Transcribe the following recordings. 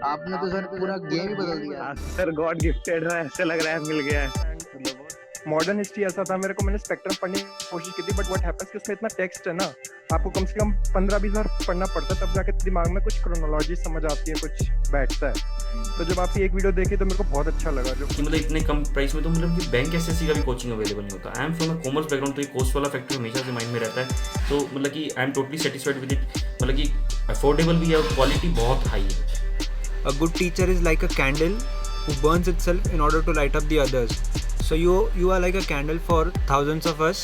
आपने तो सर पूरा गेम ही बदल दिया। हाँ सर, गॉड गिफ्टेड है, ऐसे लग रहा है मिल गया है। मॉडर्न हिस्ट्री ऐसा था, मेरे को मैंने स्पेक्ट्रम पढ़ने की कोशिश की थी, बट व्हाट हैपेंस कि उसमें इतना टेक्स्ट है ना, आपको कम से कम 15-20 बार पढ़ना पड़ता है, तब जाके दिमाग में कुछ क्रोनोलॉजी समझ आती है, कुछ बैठता है। तो जब आपकी एक वीडियो देखी तो मेरे को बहुत अच्छा लगा। जो कि मतलब इतने कम प्राइस में तो मतलब कि बैंक एसएससी का भी कोचिंग अवेलेबल नहीं होता। I am from a commerce background, तो ये कॉस्ट वाला फैक्टर हमेशा से माइंड में रहता है। तो मतलब कि I am totally satisfied with it. मतलब कि अफोर्डेबल भी है और क्वालिटी बहुत हाई है। A good teacher is like a candle who burns itself in order to light up the others. So you are like a candle for thousands of us.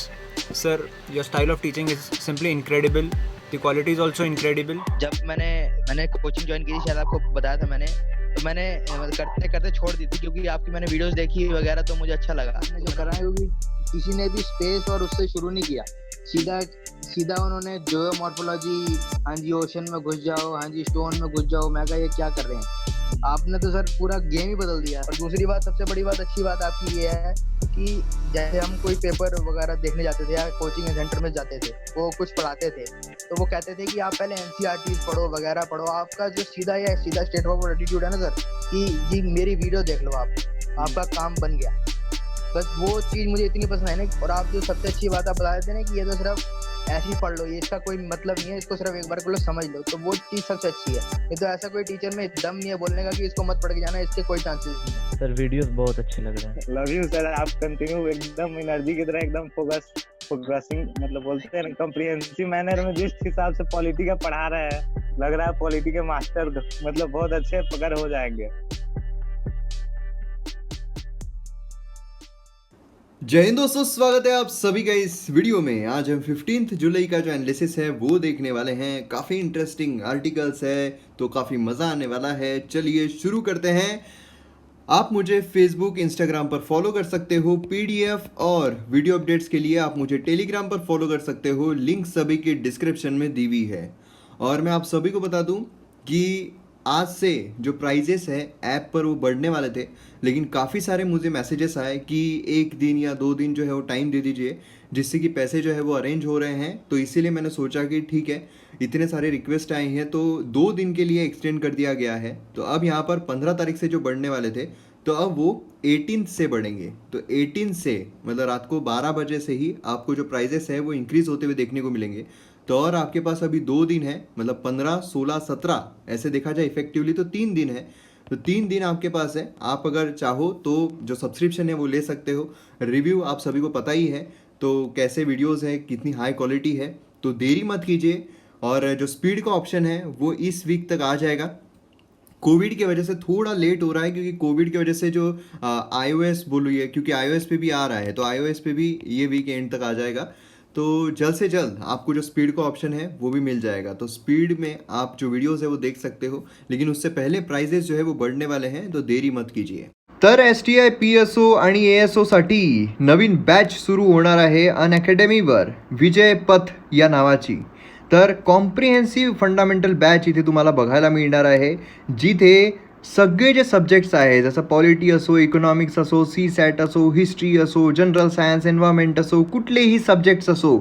Sir, your style of teaching is simply incredible. The quality is also incredible. जब मैंने coaching join की थी, शायद आपको बताया था मैंने, तो मैंने करते करते छोड़ दी थी, क्योंकि आपकी मैंने वीडियोस देखी वगैरह तो मुझे अच्छा लगा। आपने जो करा है, क्योंकि किसी ने भी स्पेस और उससे शुरू नहीं किया, सीधा सीधा उन्होंने जियोमॉर्फोलॉजी, हाँ जी ओशन में घुस जाओ, हाँ जी स्टोन में घुस जाओ। मैं कहा ये क्या कर रहे हैं, आपने तो सर पूरा गेम ही बदल दिया। और दूसरी बात, सबसे बड़ी बात, अच्छी बात आपकी ये है कि जैसे हम कोई पेपर वगैरह देखने जाते थे या कोचिंग सेंटर में जाते थे, वो कुछ पढ़ाते थे तो वो कहते थे कि आप पहले एनसीईआरटीज पढ़ो वगैरह पढ़ो। आपका जो सीधा स्टेट ऑफ एटीट्यूड है ना सर, कि जी मेरी वीडियो देख लो आप, आपका काम बन गया। बस वो चीज़ मुझे इतनी पसंद है ना। और आप जो सबसे अच्छी बात आप बता रहे थे ना कि ये तो सिर्फ ऐसे ही पढ़ लो, ये इसका कोई मतलब नहीं है, इसको सिर्फ एक बार को लो समझ लो, तो वो चीज़ सबसे अच्छी है। ये तो ऐसा कोई टीचर में दम नहीं है बोलने का कि इसको मत पढ़ के जाना, इसके कोई चांसेस नहीं है। सर वीडियोस बहुत अच्छे लग रहे हैं। लव यू सर, आप कंटिन्यू एकदम एनर्जी की तरह एकदम फोकसिंग मतलब बोलते हैं ना, कॉम्प्रिहेंसिव मैनर में जिस हिसाब से पॉलिटी का पढ़ा रहे हैं, लग रहा है पॉलिटी के मास्टर मतलब बहुत अच्छे पकड़ हो जाएंगे। जय हिंद दोस्तों, स्वागत है आप सभी का इस वीडियो में। आज हम 15 जुलाई का जो एनालिसिस है वो देखने वाले हैं। काफ़ी इंटरेस्टिंग आर्टिकल्स है तो काफ़ी मज़ा आने वाला है। चलिए शुरू करते हैं। आप मुझे फेसबुक इंस्टाग्राम पर फॉलो कर सकते हो। पीडीएफ और वीडियो अपडेट्स के लिए आप मुझे टेलीग्राम पर फॉलो कर सकते हो। लिंक सभी के डिस्क्रिप्शन में दी हुई है। और मैं आप सभी को बता दूं कि आज से जो प्राइजेस है ऐप पर वो बढ़ने वाले थे, लेकिन काफ़ी सारे मुझे मैसेजेस आए कि 1 दिन या 2 दिन जो है वो टाइम दे दीजिए, जिससे कि पैसे जो है वो अरेंज हो रहे हैं। तो इसीलिए मैंने सोचा कि ठीक है, इतने सारे रिक्वेस्ट आए हैं तो 2 दिन के लिए एक्सटेंड कर दिया गया है। तो अब यहाँ पर 15 तारीख से जो बढ़ने वाले थे, तो अब वो 18 से बढ़ेंगे। तो 18 से मतलब रात को 12 बजे से ही आपको जो प्राइजेस है वो इंक्रीज़ होते हुए देखने को मिलेंगे। तो और आपके पास अभी 2 दिन है, मतलब 15, 16, 17, ऐसे देखा जाए इफेक्टिवली तो 3 दिन है। तो 3 दिन आपके पास है। आप अगर चाहो तो जो सब्सक्रिप्शन है वो ले सकते हो। रिव्यू आप सभी को पता ही है तो कैसे वीडियोस है, कितनी हाई क्वालिटी है। तो देरी मत कीजिए। और जो स्पीड का ऑप्शन है वो इस वीक तक आ जाएगा। कोविड की वजह से थोड़ा लेट हो रहा है, क्योंकि कोविड की वजह से जो iOS बोलिए, क्योंकि iOS पे भी आ रहा है, तो iOS पे भी ये वीक एंड तक आ जाएगा। तो जल्द से जल्द आपको जो स्पीड का ऑप्शन है वो भी मिल जाएगा। तो स्पीड में आप जो वीडियोस है वो देख सकते हो, लेकिन उससे पहले प्राइजेस जो है वो बढ़ने वाले हैं, तो देरी मत कीजिए। तर STI PSO आणि ASO साठी नवीन बॅच सुरू होणार आहे अनअकॅडमीवर, विजय पथ या नावाची। तर कॉम्प्रिहेन्सिव्ह फंडामेंटल बॅच इथे तुम्हाला बघायला मिळणार आहे, जिथे सगळे जे सब्जेक्ट्स आहे, जसं पॉलिटी असो, इकॉनॉमिक्स असो, CSAT असो, हिस्ट्री असो, जनरल सायन्स, एन्व्हायरमेंट असो, कुठलेही सब्जेक्ट्स असो,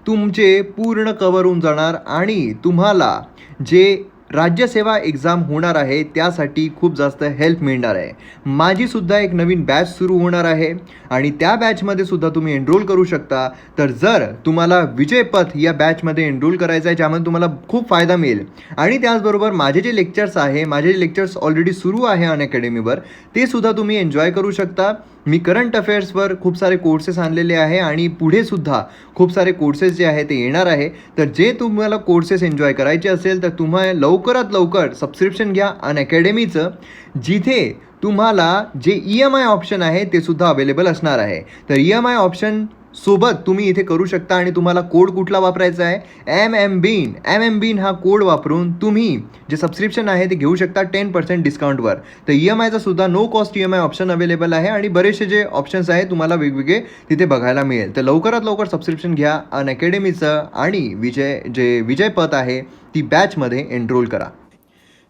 तुमचे पूर्ण कवर होऊन जाणार। आणि तुम्हाला जे राज्यसेवा एक्झाम होणार आहे त्यासाठी खूप जास्त हेल्प मिळणार आहे। माझीसुद्धा एक नवीन बॅच सुरू होणार आहे आणि त्या बॅचमध्ये सुद्धा तुम्ही एनरोल करू शकता। तर जर तुम्हाला विजय पथ या बॅचमध्ये एनरोल करायचं आहे, ज्यामध्ये तुम्हाला खूप फायदा मिळेल, आणि त्याचबरोबर माझे जे लेक्चर्स आहे, माझे जे लेक्चर्स ऑलरेडी सुरू आहे अनअकॅडमीवर, ते सुद्धा तुम्ही एन्जॉय करू शकता। मी करंट अफेअर्सवर खूप सारे कोर्सेस आणलेले आहे आणि पुढे सुद्धा खूप सारे कोर्सेस जे आहे ते येणार आहे। तर जे तुम्हाला कोर्सेस एन्जॉय करायचे असेल तर तुम्हाला लवकरात लवकर सबस्क्रिप्शन घ्या अनअकॅडमीचं, जिथे तुम्हाला जे EMI ऑप्शन आहे ते सुद्धा अवेलेबल असणार आहे। तर EMI ऑप्शन सोबत तुम्ही इथे करू शकता आणि तुम्हाला कोड कुठला वापरायचा आहे, MMBEAN हा कोड वापरून तुम्ही जे सबस्क्रिप्शन आहे ते घेऊ शकता 10% डिस्काउंटवर। तर EMIचा सुद्धा no cost EMI option available आहे आणि बरेचसे जे ऑप्शन्स आहे तुम्हाला वेगवेगळे तिथे बघायला मिळेल। तर लवकरात लवकर सबस्क्रिप्शन घ्या अनअकॅडमीचं आणि विजय पथ आहे ती बॅचमध्ये एनरोल करा।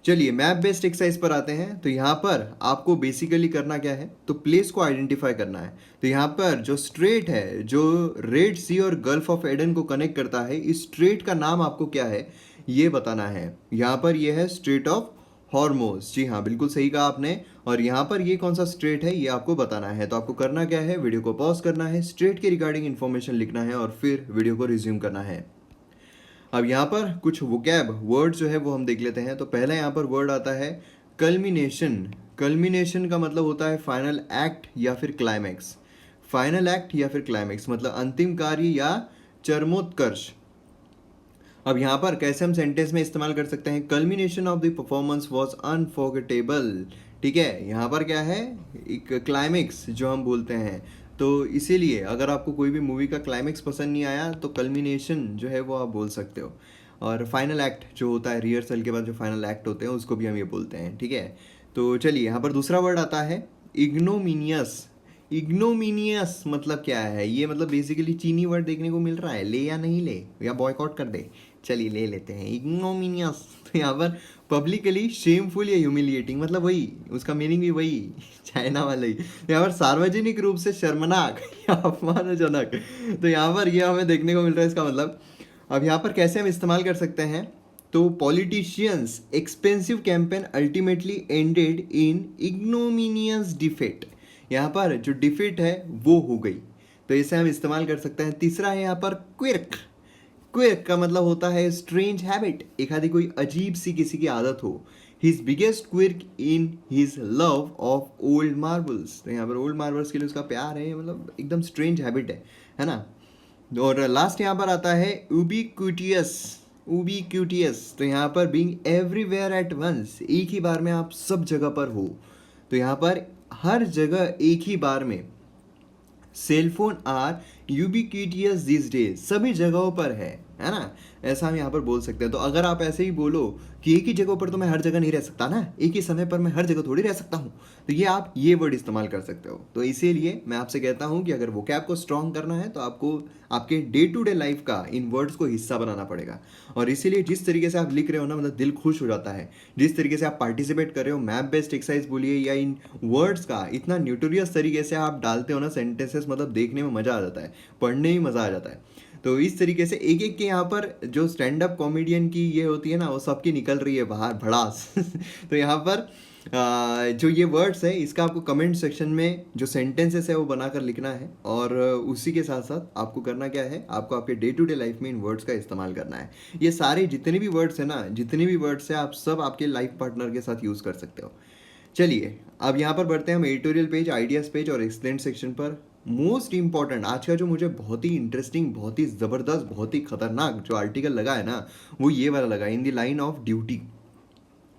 चलिए मैप बेस्ड एक्सरसाइज पर आते हैं। तो यहाँ पर आपको बेसिकली करना क्या है, तो प्लेस को आइडेंटिफाई करना है। तो यहाँ पर जो स्ट्रेट है जो रेड सी और गल्फ ऑफ एडन को कनेक्ट करता है, इस स्ट्रेट का नाम आपको क्या है ये बताना है। यहाँ पर ये है स्ट्रेट ऑफ हॉर्मोज। जी हाँ, बिल्कुल सही कहा आपने। और यहाँ पर ये कौन सा स्टेट है ये आपको बताना है। तो आपको करना क्या है, वीडियो को पॉज करना है, स्टेट के रिगार्डिंग इन्फॉर्मेशन लिखना है और फिर वीडियो को रिज्यूम करना है। अब यहाँ पर कुछ वोकैब वर्ड जो है वो हम देख लेते हैं। तो पहला यहाँ पर वर्ड आता है कल्मिनेशन। कल्मिनेशन का मतलब होता है फाइनल एक्ट या फिर क्लाइमैक्स। फाइनल एक्ट या फिर क्लाइमैक्स मतलब अंतिम कार्य या चरमोत्कर्ष। अब यहाँ पर कैसे हम सेंटेंस में इस्तेमाल कर सकते हैं, culmination of the performance was unforgettable. ठीक है, यहाँ पर क्या है, एक क्लाइमैक्स जो हम बोलते हैं। तो इसीलिए अगर आपको कोई भी मूवी का क्लाइमैक्स पसंद नहीं आया तो कल्मिनेशन जो है वो आप बोल सकते हो। और फाइनल एक्ट जो होता है, रिहर्सल के बाद जो फाइनल एक्ट होते हैं उसको भी हम ये बोलते हैं। ठीक है, तो चलिए यहाँ पर दूसरा वर्ड आता है इग्नोमिनियस। इग्नोमिनियस मतलब क्या है, ये मतलब बेसिकली चीनी वर्ड देखने को मिल रहा है, ले या नहीं ले या बॉयकॉट कर दे। चलिए ले लेते हैं इग्नोमिनियस। तो यहाँ पर पब्लिकली शेमफुल या ह्यूमिलिएटिंग मतलब वही, उसका मीनिंग भी वही चाइना वाला ही। यहाँ पर सार्वजनिक रूप से शर्मनाक या अपमानजनक। तो यहाँ पर ये हमें देखने को मिल रहा है इसका मतलब। अब यहाँ पर कैसे हम इस्तेमाल कर सकते हैं, तो politicians expensive campaign ultimately ended in ignominious defeat. यहाँ पर जो डिफीट है वो हो गई, तो इसे हम इस्तेमाल कर सकते हैं। तीसरा है यहाँ पर क्विर्क। क्विर्क का मतलब होता है स्ट्रेंज हैबिट, एक आधी कोई अजीब सी किसी की आदत हो। His biggest quirk in his love of old marbles. तो यहाँ पर ओल्ड मार्बल्स के लिए उसका प्यार है, मतलब एकदम स्ट्रेंज हैबिट है ना। और लास्ट यहाँ पर आता है उबिक्विटियस। उबिक्विटियस तो यहाँ पर बीइंग एवरीवेयर एट वंस, एक ही बार में आप सब जगह पर हो। तो यहाँ पर हर जगह एक ही बार में। सेलफोन आर यूबिक्विटियस दिस डेज, सभी जगहों पर है ना, ऐसा हम यहाँ पर बोल सकते हैं। तो अगर आप ऐसे ही बोलो कि एक ही जगह पर तो मैं हर जगह नहीं रह सकता ना, एक ही समय पर मैं हर जगह थोड़ी रह सकता हूँ, तो ये आप ये वर्ड इस्तेमाल कर सकते हो। तो इसीलिए मैं आपसे कहता हूँ कि अगर वोकैब को स्ट्रॉन्ग करना है तो आपको आपके डे टू डे लाइफ का इन वर्ड्स को हिस्सा बनाना पड़ेगा। और इसीलिए जिस तरीके से आप लिख रहे हो ना, मतलब दिल खुश हो जाता है। जिस तरीके से आप पार्टिसिपेट कर रहे हो, मैप बेस्ड एक्सरसाइज बोलिए या इन वर्ड्स का इतना न्यूट्रियस तरीके से आप डालते हो ना सेंटेंसेस, मतलब देखने में मज़ा आ जाता है, पढ़ने में मज़ा आ जाता है। तो इस तरीके से एक एक के यहाँ पर जो स्टैंड अप कॉमेडियन की ये होती है ना, वो सबकी निकल रही है बाहर भड़ास। तो यहाँ पर जो ये वर्ड्स है इसका आपको कमेंट सेक्शन में जो सेंटेंसेस है वो बनाकर लिखना है। और उसी के साथ साथ आपको करना क्या है, आपको आपके डे टू डे लाइफ में इन वर्ड्स का इस्तेमाल करना है। ये सारे जितने भी वर्ड्स हैं ना, जितने भी वर्ड्स हैं आप सब आपके लाइफ पार्टनर के साथ यूज़ कर सकते हो। चलिए अब यहाँ पर बढ़ते हैं हम एडिटोरियल पेज, आइडियाज़ पेज और एक्सप्लेन सेक्शन पर। मोस्ट इंपॉर्टेंट आज का जो मुझे बहुत ही इंटरेस्टिंग, बहुत ही ज़बरदस्त, बहुत ही खतरनाक जो आर्टिकल लगा है ना, वो ये वाला लगा, in the line of duty.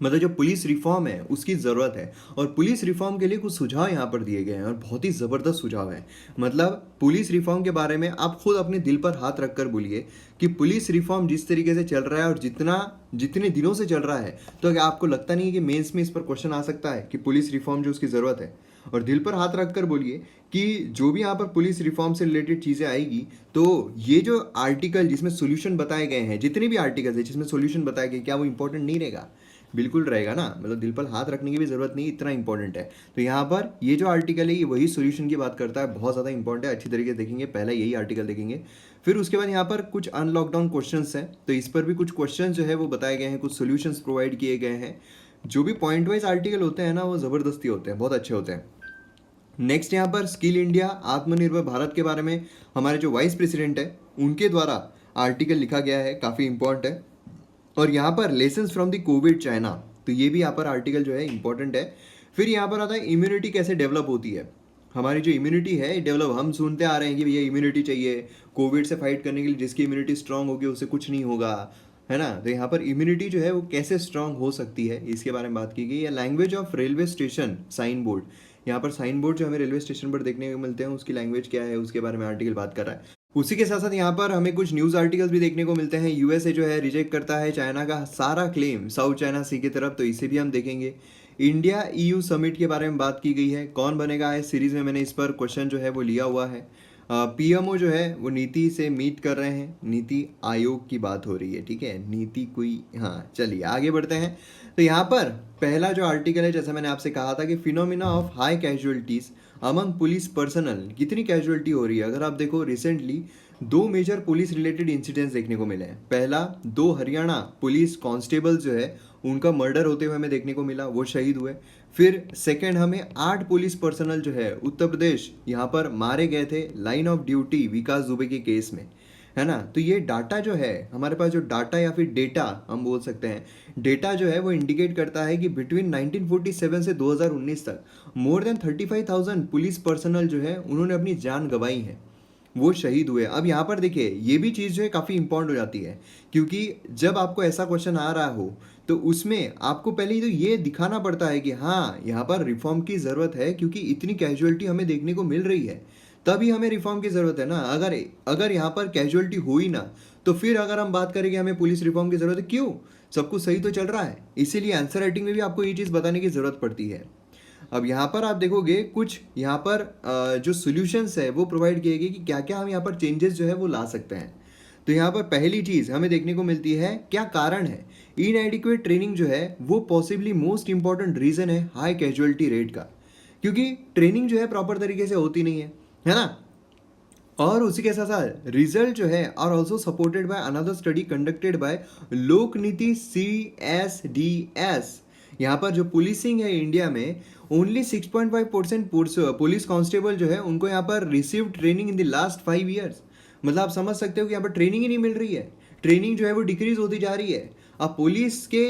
मतलब जो पुलिस रिफॉर्म है उसकी ज़रूरत है, और पुलिस रिफॉर्म के लिए कुछ सुझाव यहाँ पर दिए गए हैं और बहुत ही ज़बरदस्त सुझाव है। मतलब पुलिस रिफॉर्म के बारे में आप खुद अपने दिल पर हाथ रखकर बोलिए कि पुलिस रिफॉर्म जिस तरीके से चल रहा है और जितने दिनों से चल रहा है, तो क्या आपको लगता नहीं है कि मेंस में इस पर क्वेश्चन आ सकता है कि पुलिस रिफॉर्म जो उसकी ज़रूरत है? और दिल पर हाथ रख कर बोलिए कि जो भी यहाँ पर पुलिस रिफॉर्म से रिलेटेड चीज़ें आएगी, तो ये जो आर्टिकल जिसमें सोल्यूशन बताए गए हैं, जितने भी आर्टिकल्स हैं जिसमें सोल्यूशन बताए गए, क्या वो इंपॉर्टेंट नहीं रहेगा? बिल्कुल रहेगा ना। मतलब दिल पर हाथ रखने की भी ज़रूरत नहीं, इतना इंपॉर्टेंट है। तो यहाँ पर ये जो आर्टिकल है ये वही सोल्यूशन की बात करता है, बहुत ज़्यादा इंपॉर्टेंट है। अच्छी तरीके से देखेंगे, पहले यही आर्टिकल देखेंगे, फिर उसके बाद यहाँ पर कुछ अनलॉकडाउन क्वेश्चंस हैं, तो इस पर भी कुछ क्वेश्चन जो है वो बताए गए हैं, कुछ सोल्यूशंस प्रोवाइड किए गए हैं। जो भी पॉइंट वाइज आर्टिकल होते हैं ना, वो ज़बरदस्ती होते हैं, बहुत अच्छे होते हैं। नेक्स्ट यहाँ पर स्किल इंडिया, आत्मनिर्भर भारत के बारे में हमारे जो वाइस प्रेसिडेंट है उनके द्वारा आर्टिकल लिखा गया है, काफ़ी इंपॉर्टेंट है। और यहाँ पर lessons from the Covid China, तो ये भी यहाँ पर आर्टिकल जो है इंपॉर्टेंट है। फिर यहाँ पर आता है इम्यूनिटी कैसे डेवलप होती है। हमारी जो इम्यूनिटी है डेवलप, हम सुनते आ रहे हैं कि भैया इम्यूनिटी चाहिए कोविड से फाइट करने के लिए, जिसकी इम्यूनिटी स्ट्रांग होगी उससे कुछ नहीं होगा, है ना। तो यहाँ पर इम्यूनिटी जो है वो कैसे स्ट्रांग हो सकती है, इसके बारे में बात की गई है। Language of railway station sign board, यहाँ पर साइन बोर्ड जो हमें रेलवे स्टेशन पर देखने को मिलते हैं उसकी लैंग्वेज क्या है, उसके बारे में आर्टिकल बात कर रहा है। उसी के साथ साथ यहाँ पर हमें कुछ न्यूज़ आर्टिकल्स भी देखने को मिलते हैं। यूएसए जो है रिजेक्ट करता है चाइना का सारा क्लेम साउथ चाइना सी की तरफ, तो इसे भी हम देखेंगे। इंडिया ईयू समिट के बारे में बात की गई है, कौन बनेगा इस सीरीज़ में, मैंने इस पर क्वेश्चन जो है वो लिया हुआ है। पीएमओ जो है वो नीति से मीट कर रहे हैं, नीति आयोग की बात हो रही है, ठीक है, नीति कोई, हाँ चलिए आगे बढ़ते हैं। तो यहाँ पर पहला जो आर्टिकल है, जैसा मैंने आपसे कहा था कि phenomena of high casualties among police personal, कितनी कैजुअलिटी हो रही है। अगर आप देखो रिसेंटली दो मेजर पुलिस रिलेटेड इंसिडेंट्स देखने को मिले हैं। पहला, 2 हरियाणा पुलिस कांस्टेबल जो है उनका मर्डर होते हुए हमें देखने को मिला, वो शहीद हुए। फिर सेकंड, हमें 8 पुलिस पर्सनल जो है उत्तर प्रदेश यहाँ पर मारे गए थे लाइन ऑफ ड्यूटी विकास दुबे के केस में, है ना। तो ये डाटा जो है हमारे पास, जो डाटा या फिर डेटा हम बोल सकते हैं, डेटा जो है वो इंडिकेट करता है कि बिटवीन 1947 से 2019 तक मोर देन 35,000 पुलिस पर्सनल जो है उन्होंने अपनी जान गंवाई है, वो शहीद हुए। अब यहाँ पर देखिए ये भी चीज़ जो है काफ़ी इंपॉर्टेंट हो जाती है, क्योंकि जब आपको ऐसा क्वेश्चन आ रहा हो तो उसमें आपको पहले तो ये दिखाना पड़ता है कि हाँ यहाँ पर रिफॉर्म की ज़रूरत है, क्योंकि इतनी कैजुअलिटी हमें देखने को मिल रही है, तभी हमें रिफॉर्म की ज़रूरत है ना। अगर यहाँ पर कैजुअलिटी हुई ना, तो फिर अगर हम बात करें कि हमें पुलिस रिफॉर्म की ज़रूरत है, क्यों, सब कुछ सही तो चल रहा है। इसीलिए आंसर राइटिंग में भी आपको ये चीज़ बताने की ज़रूरत पड़ती है। अब यहाँ पर आप देखोगे कुछ यहाँ पर जो सॉल्यूशंस है वो प्रोवाइड किए गए कि क्या क्या हम यहाँ पर चेंजेस जो है वो ला सकते हैं। तो यहाँ पर पहली चीज़ हमें देखने को मिलती है, क्या कारण है, इनएडिक्वेट ट्रेनिंग जो है वो पॉसिबली मोस्ट इंपॉर्टेंट रीज़न है हाई कैजुअलिटी रेट का, क्योंकि ट्रेनिंग जो है प्रॉपर तरीके से होती नहीं है ना। और उसी के साथ साथ रिजल्ट जो है are also supported by another study conducted by Lokniti CSDS। यहाँ पर जो पुलिसिंग है इंडिया में, ओनली 6.5% पुलिस कांस्टेबल जो है उनको यहाँ पर receive training in the last 5 years. मतलब आप समझ सकते हो कि यहाँ पर ट्रेनिंग ही नहीं मिल रही है, ट्रेनिंग जो है वो डिक्रीज होती जा रही है। अब पुलिस के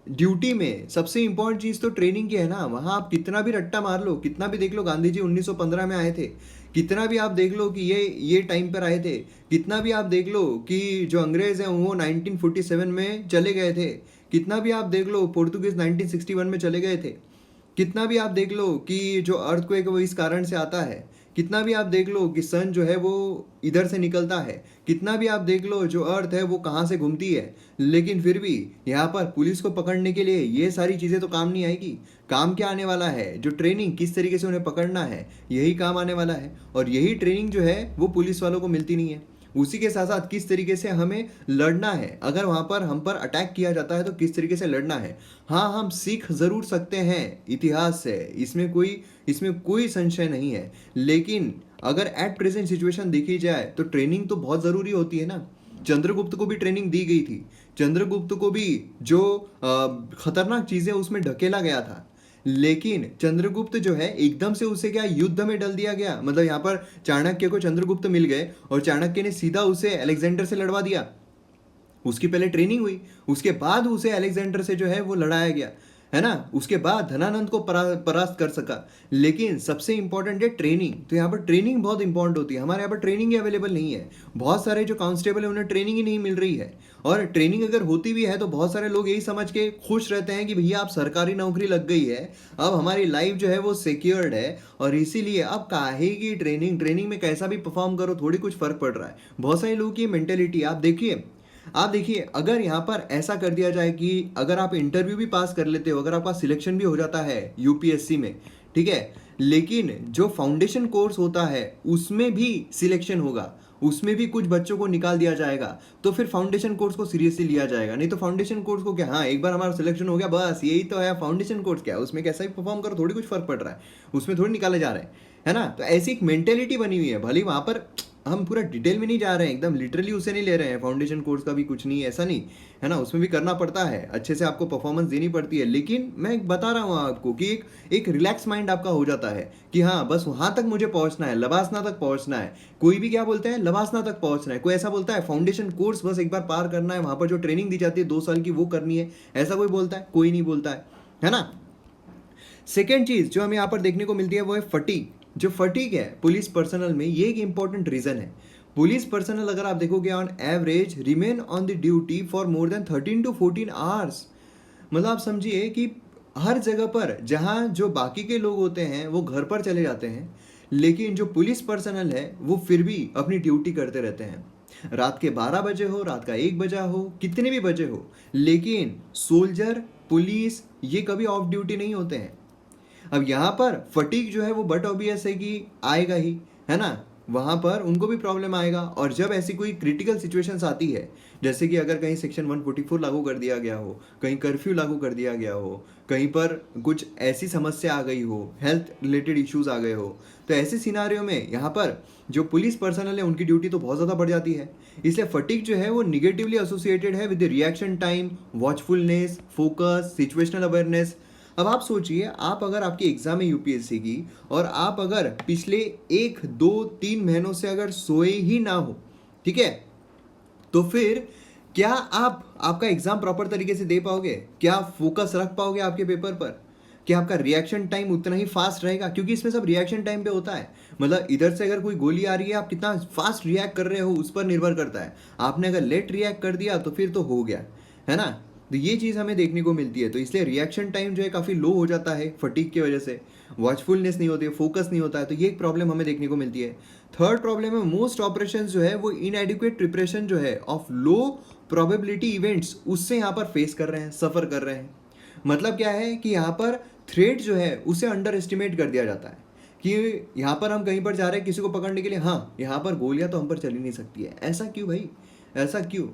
ड्यूटी में सबसे इंपॉर्टेंट चीज़ तो ट्रेनिंग की है ना। वहाँ आप कितना भी रट्टा मार लो, कितना भी देख लो गांधी जी 1915 में आए थे, कितना भी आप देख लो कि ये टाइम पर आए थे, कितना भी आप देख लो कि जो अंग्रेज़ हैं वो 1947 में चले गए थे, कितना भी आप देख लो पोर्तुगीज 1961 में चले गए थे, कितना भी आप देख लो कि जो अर्थक्वेक वो इस कारण से आता है, कितना भी आप देख लो कि सन जो है वो इधर से निकलता है, कितना भी आप देख लो जो अर्थ है वो कहाँ से घूमती है, लेकिन फिर भी यहाँ पर पुलिस को पकड़ने के लिए ये सारी चीज़ें तो काम नहीं आएगी। काम क्या आने वाला है, जो ट्रेनिंग किस तरीके से उन्हें पकड़ना है, यही काम आने वाला है। और यही ट्रेनिंग जो है वो पुलिस वालों को मिलती नहीं है। उसी के साथ साथ किस तरीके से हमें लड़ना है, अगर वहाँ पर हम पर अटैक किया जाता है तो किस तरीके से लड़ना है। हाँ, हम सीख ज़रूर सकते हैं इतिहास से, इसमें कोई संशय नहीं है, लेकिन अगर एट प्रेजेंट सिचुएशन देखी जाए तो ट्रेनिंग तो बहुत ज़रूरी होती है ना। चंद्रगुप्त को भी ट्रेनिंग दी गई थी, चंद्रगुप्त को भी जो खतरनाक चीज़ें उसमें ढकेला गया था, लेकिन चंद्रगुप्त जो है एकदम से उसे क्या युद्ध में डाल दिया गया। मतलब यहाँ पर चाणक्य को चंद्रगुप्त मिल गए और चाणक्य ने सीधा उसे अलेक्जेंडर से लड़वा दिया। उसकी पहले ट्रेनिंग हुई, उसके बाद उसे अलेक्जेंडर से जो है वो लड़ाया गया, है ना। उसके बाद धनानंद को परास्त कर सका। लेकिन सबसे इंपॉर्टेंट है ट्रेनिंग। तो यहाँ पर ट्रेनिंग बहुत इंपॉर्टेंट होती है। हमारे यहाँ पर ट्रेनिंग ही अवेलेबल नहीं है। बहुत सारे जो कांस्टेबल है उन्हें ट्रेनिंग ही नहीं मिल रही है, और ट्रेनिंग अगर होती भी है तो बहुत सारे लोग यही समझ के खुश रहते हैं कि भैया आप सरकारी नौकरी लग गई है, अब हमारी लाइफ जो है वो सिक्योर्ड है, और इसीलिए अब काहे की ट्रेनिंग में कैसा भी परफॉर्म करो थोड़ी कुछ फर्क पड़ रहा है। बहुत सारे लोगों की मेंटेलिटी आप देखिए अगर यहाँ पर ऐसा कर दिया जाए कि अगर आप इंटरव्यू भी पास कर लेते हो, अगर आपका सिलेक्शन भी हो जाता है यूपीएससी में, ठीक है, लेकिन जो फाउंडेशन कोर्स होता है उसमें भी सिलेक्शन होगा, उसमें भी कुछ बच्चों को निकाल दिया जाएगा, तो फिर फाउंडेशन कोर्स को सीरियसली लिया जाएगा। नहीं तो फाउंडेशन कोर्स को क्या, हाँ एक बार हमारा सिलेक्शन हो गया बस यही तो है फाउंडेशन कोर्स, क्या उसमें कैसा भी परफॉर्म करो थोड़ी कुछ फर्क पड़ रहा है, उसमें थोड़ी निकाले जा रहे हैं, है ना। तो ऐसी एक मेंटेलिटी बनी हुई है। भले वहाँ पर हम पूरा डिटेल में नहीं जा रहे हैं, एकदम लिटरली उसे नहीं ले रहे हैं, फाउंडेशन कोर्स का भी कुछ नहीं है, ऐसा नहीं है ना, उसमें भी करना पड़ता है, अच्छे से आपको परफॉर्मेंस देनी पड़ती है। लेकिन मैं बता रहा हूँ आपको कि एक रिलैक्स माइंड आपका हो जाता है कि हाँ बस वहाँ तक मुझे पहुँचना है, लवासना तक पहुँचना है। कोई भी क्या बोलते हैं, लवासना तक पहुँचना है, कोई ऐसा बोलता है फाउंडेशन कोर्स बस एक बार पार करना है, वहाँ पर जो ट्रेनिंग दी जाती है 2 साल की वो करनी है, ऐसा कोई बोलता है? कोई नहीं बोलता है ना। सेकेंड चीज़ जो हमें यहाँ पर देखने को मिलती है वो है फटीग। जो फटीग है पुलिस पर्सनल में, ये एक इंपॉर्टेंट रीज़न है। पुलिस पर्सनल अगर आप देखोगे on average remain on the duty for more than 13 to 14 hours. मतलब आप समझिए कि हर जगह पर जहाँ जो बाकी के लोग होते हैं वो घर पर चले जाते हैं, लेकिन जो पुलिस पर्सनल है वो फिर भी अपनी ड्यूटी करते रहते हैं। रात के 12 बजे हो, रात का 1 बजा हो, कितने भी बजे हो, लेकिन सोल्जर पुलिस ये कभी ऑफ ड्यूटी नहीं होते हैं। अब यहाँ पर फटीग जो है वो बट ऑब्वियस है कि आएगा ही, है ना। वहाँ पर उनको भी प्रॉब्लम आएगा। और जब ऐसी कोई क्रिटिकल सिचुएशंस आती है, जैसे कि अगर कहीं सेक्शन 144 लागू कर दिया गया हो, कहीं कर्फ्यू लागू कर दिया गया हो, कहीं पर कुछ ऐसी समस्या आ गई हो, हेल्थ रिलेटेड इश्यूज आ गए हो, तो ऐसे सिनारियो में यहाँ पर जो पुलिस पर्सनल है उनकी ड्यूटी तो बहुत ज़्यादा बढ़ जाती है। इसलिए फटीग जो है वो निगेटिवली एसोसिएटेड है with the reaction time, watchfulness, focus, situational awareness. अब आप सोचिए, आप अगर आपकी एग्जाम है यूपीएससी की और आप अगर पिछले 1, 2, 3 महीनों से अगर सोए ही ना हो, ठीक है, तो फिर क्या आप आपका एग्जाम प्रॉपर तरीके से दे पाओगे? क्या आप फोकस रख पाओगे आपके पेपर पर? क्या आपका रिएक्शन टाइम उतना ही फास्ट रहेगा? क्योंकि इसमें सब रिएक्शन टाइम पे होता है। मतलब इधर से अगर कोई गोली आ रही है, आप कितना फास्ट रिएक्ट कर रहे हो उस पर निर्भर करता है। आपने अगर लेट रिएक्ट कर दिया तो फिर तो हो गया, है ना। तो ये चीज़ हमें देखने को मिलती है। तो इसलिए रिएक्शन टाइम जो है काफ़ी लो हो जाता है फटीग की वजह से, वॉचफुलनेस नहीं होती है, फोकस नहीं होता है। तो ये एक प्रॉब्लम हमें देखने को मिलती है। थर्ड प्रॉब्लम है, मोस्ट ऑपरेशन जो है वो इनएडिक्वेट प्रिपरेशन जो है ऑफ लो प्रोबेबिलिटी इवेंट्स, उससे यहाँ पर फेस कर रहे हैं, सफ़र कर रहे हैं। मतलब क्या है कि यहाँ पर थ्रेट जो है उसे अंडर एस्टिमेट कर दिया जाता है कि यहाँ पर हम कहीं पर जा रहे हैं किसी को पकड़ने के लिए, हाँ यहाँ पर गोलियाँ तो हम पर चल ही नहीं सकती है। ऐसा क्यों भाई, ऐसा क्यों?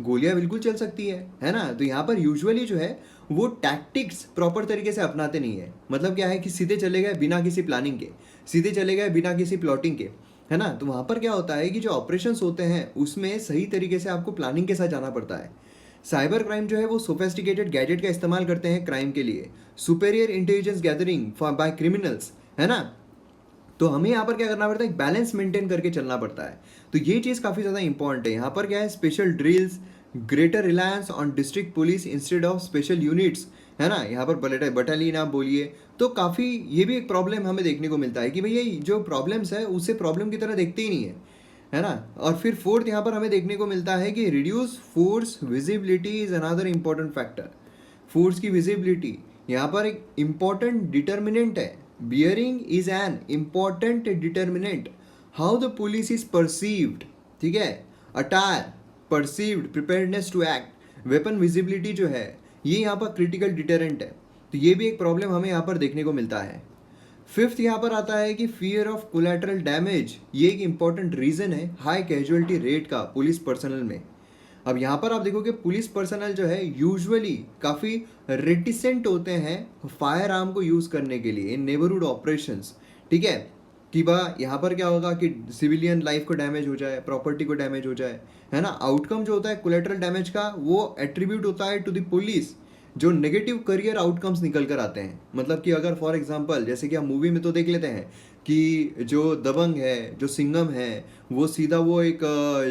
गोलियां बिल्कुल चल सकती है ना। तो यहाँ पर यूजुअली जो है वो टैक्टिक्स प्रॉपर तरीके से अपनाते नहीं है। मतलब क्या है कि सीधे चले गए बिना किसी प्लानिंग के, सीधे चले गए बिना किसी प्लॉटिंग के, है ना। तो वहाँ पर क्या होता है कि जो ऑपरेशंस होते हैं उसमें सही तरीके से आपको प्लानिंग के साथ जाना पड़ता है। साइबर क्राइम जो है वो सोफेस्टिकेटेड गैजेट का इस्तेमाल करते हैं क्राइम के लिए, superior intelligence gathering by criminals, है ना। तो हमें यहाँ पर क्या करना पड़ता है, एक बैलेंस मेंटेन करके चलना पड़ता है। तो ये चीज़ काफ़ी ज़्यादा इंपॉर्टेंट है। यहाँ पर क्या है, special drills, greater reliance on district police instead of special units, है ना। यहाँ पर बटालियन आप बोलिए, तो काफ़ी ये भी एक प्रॉब्लम हमें देखने को मिलता है कि भैया जो प्रॉब्लम्स है उसे प्रॉब्लम की तरह देखते ही नहीं है ना। और फिर फोर्थ यहाँ पर हमें देखने को मिलता है कि reduce force visibility is another important factor. Force की विजिबिलिटी यहाँ पर एक इम्पॉर्टेंट डिटर्मिनेंट है। Bearing is an important determinant how the police is perceived, ठीक है। Attire, perceived, preparedness to act, weapon visibility जो है ये यहाँ पर क्रिटिकल डिटरेंट है। तो ये भी एक प्रॉब्लम हमें यहाँ पर देखने को मिलता है। फिफ्थ यहाँ पर आता है कि फियर ऑफ कोलैटरल डैमेज, ये एक इंपॉर्टेंट रीज़न है हाई कैजुअलिटी रेट का पुलिस पर्सनल में। अब यहाँ पर आप देखोगे पुलिस पर्सनल जो है यूजुअली काफ़ी रेटिसेंट होते हैं फायर आर्म को यूज़ करने के लिए इन नेबरहुड ऑपरेशंस, ठीक है। कि यहाँ पर क्या होगा कि सिविलियन लाइफ को डैमेज हो जाए, प्रॉपर्टी को डैमेज हो जाए, है ना। आउटकम जो होता है कोलैटरल डैमेज का वो एट्रीब्यूट होता है टू द पुलिस, जो नेगेटिव करियर आउटकम्स निकल कर आते हैं। मतलब कि अगर फॉर एग्जांपल जैसे कि हम मूवी में तो देख लेते हैं कि जो दबंग है, जो सिंघम है, वो सीधा वो एक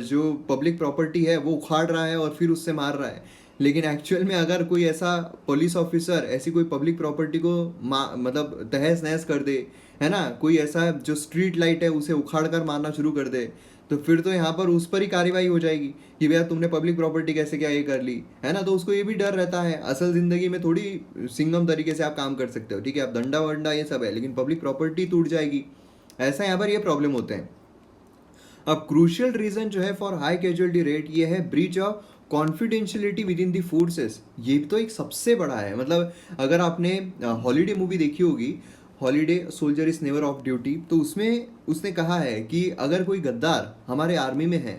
जो पब्लिक प्रॉपर्टी है वो उखाड़ रहा है और फिर उससे मार रहा है। लेकिन एक्चुअल में अगर कोई ऐसा पुलिस ऑफिसर ऐसी कोई पब्लिक प्रॉपर्टी को मतलब तहस नहस कर दे, है ना, कोई ऐसा जो स्ट्रीट लाइट है उसे उखाड़ कर मारना शुरू कर दे, तो फिर तो यहाँ पर उस पर ही कार्रवाई हो जाएगी कि भैया तुमने पब्लिक प्रॉपर्टी कैसे क्या ये कर ली, है ना। तो उसको ये भी डर रहता है, असल ज़िंदगी में थोड़ी सिंगम तरीके से आप काम कर सकते हो, ठीक है, आप दंडा वंडा ये सब है, लेकिन पब्लिक प्रॉपर्टी टूट जाएगी। ऐसा यहाँ पर ये प्रॉब्लम होते हैं। अब क्रूशियल रीज़न जो है फॉर हाई कैजुअलिटी रेट ये है breach of confidentiality with in the forces. ये तो एक सबसे बड़ा है। मतलब अगर आपने हॉलीडे मूवी देखी होगी, holiday soldier is never of duty, तो उसमें उसने कहा है कि अगर कोई गद्दार हमारे आर्मी में है,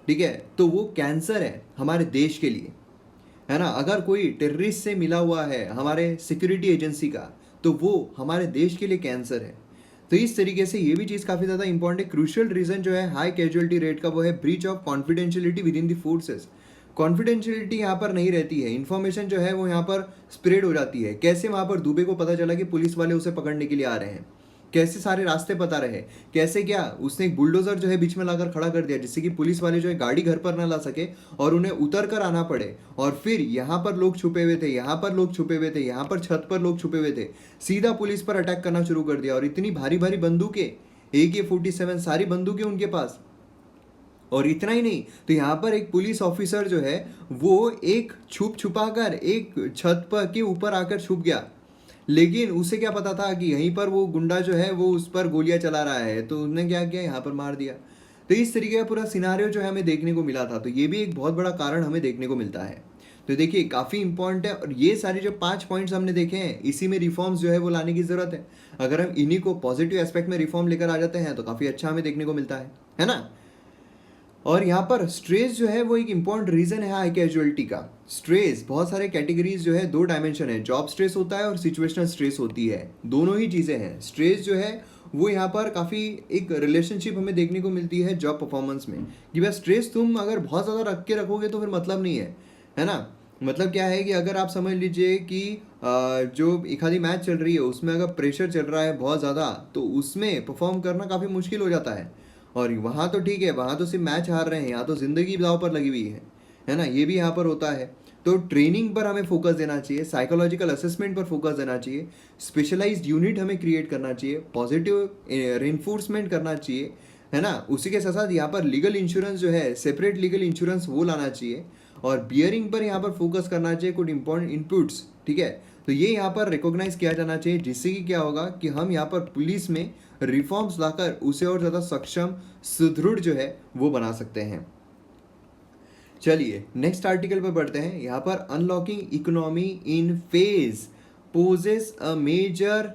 ठीक है, तो वो कैंसर है हमारे देश के लिए, है ना। अगर कोई टेररिस्ट से मिला हुआ है हमारे सिक्योरिटी एजेंसी का, तो वो हमारे देश के लिए कैंसर है। तो इस तरीके से ये भी चीज़ काफ़ी ज़्यादा इंपॉर्टेंट है। क्रूशियल रीज़न जो है हाई कैजुअलिटी रेट का वो है breach of confidentiality with in the forces. Confidentiality यहाँ पर नहीं रहती है, इन्फॉर्मेशन जो है वो यहाँ पर स्प्रेड हो जाती है। कैसे वहाँ पर दुबे को पता चला कि पुलिस वाले उसे पकड़ने के लिए आ रहे हैं, कैसे सारे रास्ते पता रहे, कैसे क्या उसने एक बुलडोजर जो है बीच में लाकर खड़ा कर दिया जिससे कि पुलिस वाले जो है गाड़ी घर पर ना ला सके और उन्हें उतर कर आना पड़े। और फिर यहाँ पर लोग छुपे हुए थे, यहाँ पर लोग छुपे हुए थे, यहाँ पर छत पर लोग छुपे हुए थे, सीधा पुलिस पर अटैक करना शुरू कर दिया। और इतनी भारी भारी बंदूकें, AK-47 सारी बंदूकें उनके पास। और इतना ही नहीं, तो यहाँ पर एक पुलिस ऑफिसर जो है वो एक छुपा कर एक छत पर के ऊपर आकर छुप गया, लेकिन उसे क्या पता था कि यहीं पर वो गुंडा जो है वो उस पर गोलियां चला रहा है, तो उसने क्या किया, यहाँ पर मार दिया। तो इस तरीके का पूरा सिनारियो जो है हमें देखने को मिला था। तो ये भी एक बहुत बड़ा कारण हमें देखने को मिलता है। तो देखिए काफ़ी इंपॉर्टेंट है, और ये सारे जो 5 पॉइंट्स हमने देखे हैं इसी में रिफॉर्म्स जो है वो लाने की ज़रूरत है। अगर हम इन्हीं को पॉजिटिव एस्पेक्ट में रिफॉर्म लेकर आ जाते हैं तो काफ़ी अच्छा हमें देखने को मिलता है ना। और यहाँ पर स्ट्रेस जो है वो एक इम्पॉर्टेंट रीज़न है हाई कैजुअलिटी का। स्ट्रेस बहुत सारे कैटेगरीज जो है, 2 डायमेंशन है, जॉब स्ट्रेस होता है और सिचुएशनल स्ट्रेस होती है, दोनों ही चीज़ें हैं। स्ट्रेस जो है वो यहाँ पर काफ़ी एक रिलेशनशिप हमें देखने को मिलती है जॉब परफॉर्मेंस में, कि भाई स्ट्रेस तुम अगर बहुत ज़्यादा रख के रखोगे तो फिर मतलब नहीं है ना। मतलब क्या है कि अगर आप समझ लीजिए कि जो एक आधी मैच चल रही है उसमें अगर प्रेशर चल रहा है बहुत ज़्यादा, तो उसमें परफॉर्म करना काफ़ी मुश्किल हो जाता है। और वहाँ तो ठीक है, वहाँ तो सिर्फ मैच हार रहे हैं, यहाँ तो ज़िंदगी दांव पर लगी हुई है ना, ये भी यहाँ पर होता है। तो ट्रेनिंग पर हमें फोकस देना चाहिए, साइकोलॉजिकल असेसमेंट पर फोकस देना चाहिए, स्पेशलाइज्ड यूनिट हमें क्रिएट करना चाहिए, पॉजिटिव रेनफोर्समेंट करना चाहिए, है ना। उसी के साथ साथ यहाँ पर लीगल इंश्योरेंस जो है, सेपरेट लीगल इंश्योरेंस वो लाना चाहिए, और बियरिंग पर यहाँ पर फोकस करना चाहिए, कुछ इंपॉर्टेंट इनपुट्स, ठीक है। तो ये यहाँ पर रिकॉग्नाइज किया जाना चाहिए, जिससे कि क्या होगा कि हम यहाँ पर पुलिस में रिफॉर्म्स लाकर उसे और ज़्यादा सक्षम, सुदृढ़ जो है वो बना सकते हैं। चलिए नेक्स्ट आर्टिकल पर बढ़ते हैं। यहाँ पर unlocking economy in phase poses a major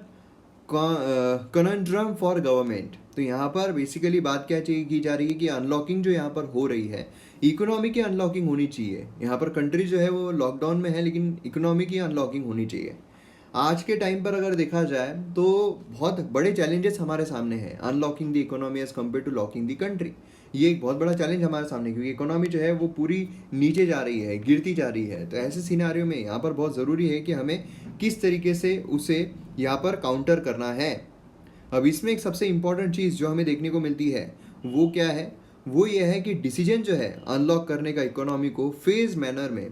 conundrum for government. तो यहाँ पर बेसिकली बात क्या की जा रही है कि अनलॉकिंग जो यहाँ पर हो रही है, इकोनॉमी की अनलॉकिंग होनी चाहिए। यहाँ पर कंट्री जो है वो लॉकडाउन में है, लेकिन इकोनॉमी की अनलॉकिंग होनी चाहिए। आज के टाइम पर अगर देखा जाए तो बहुत बड़े चैलेंजेस हमारे सामने हैं, unlocking the economy as compare to locking the country. ये एक बहुत बड़ा चैलेंज हमारे सामने, क्योंकि इकोनॉमी जो है वो पूरी नीचे जा रही है, गिरती जा रही है। तो ऐसे सिनेरियो में यहाँ पर बहुत ज़रूरी है कि हमें किस तरीके से उसे यहाँ पर काउंटर करना है। अब इसमें एक सबसे इम्पॉर्टेंट चीज़ जो हमें देखने को मिलती है वो क्या है, वो ये है कि डिसीजन जो है अनलॉक करने का इकोनॉमी को फेज मैनर में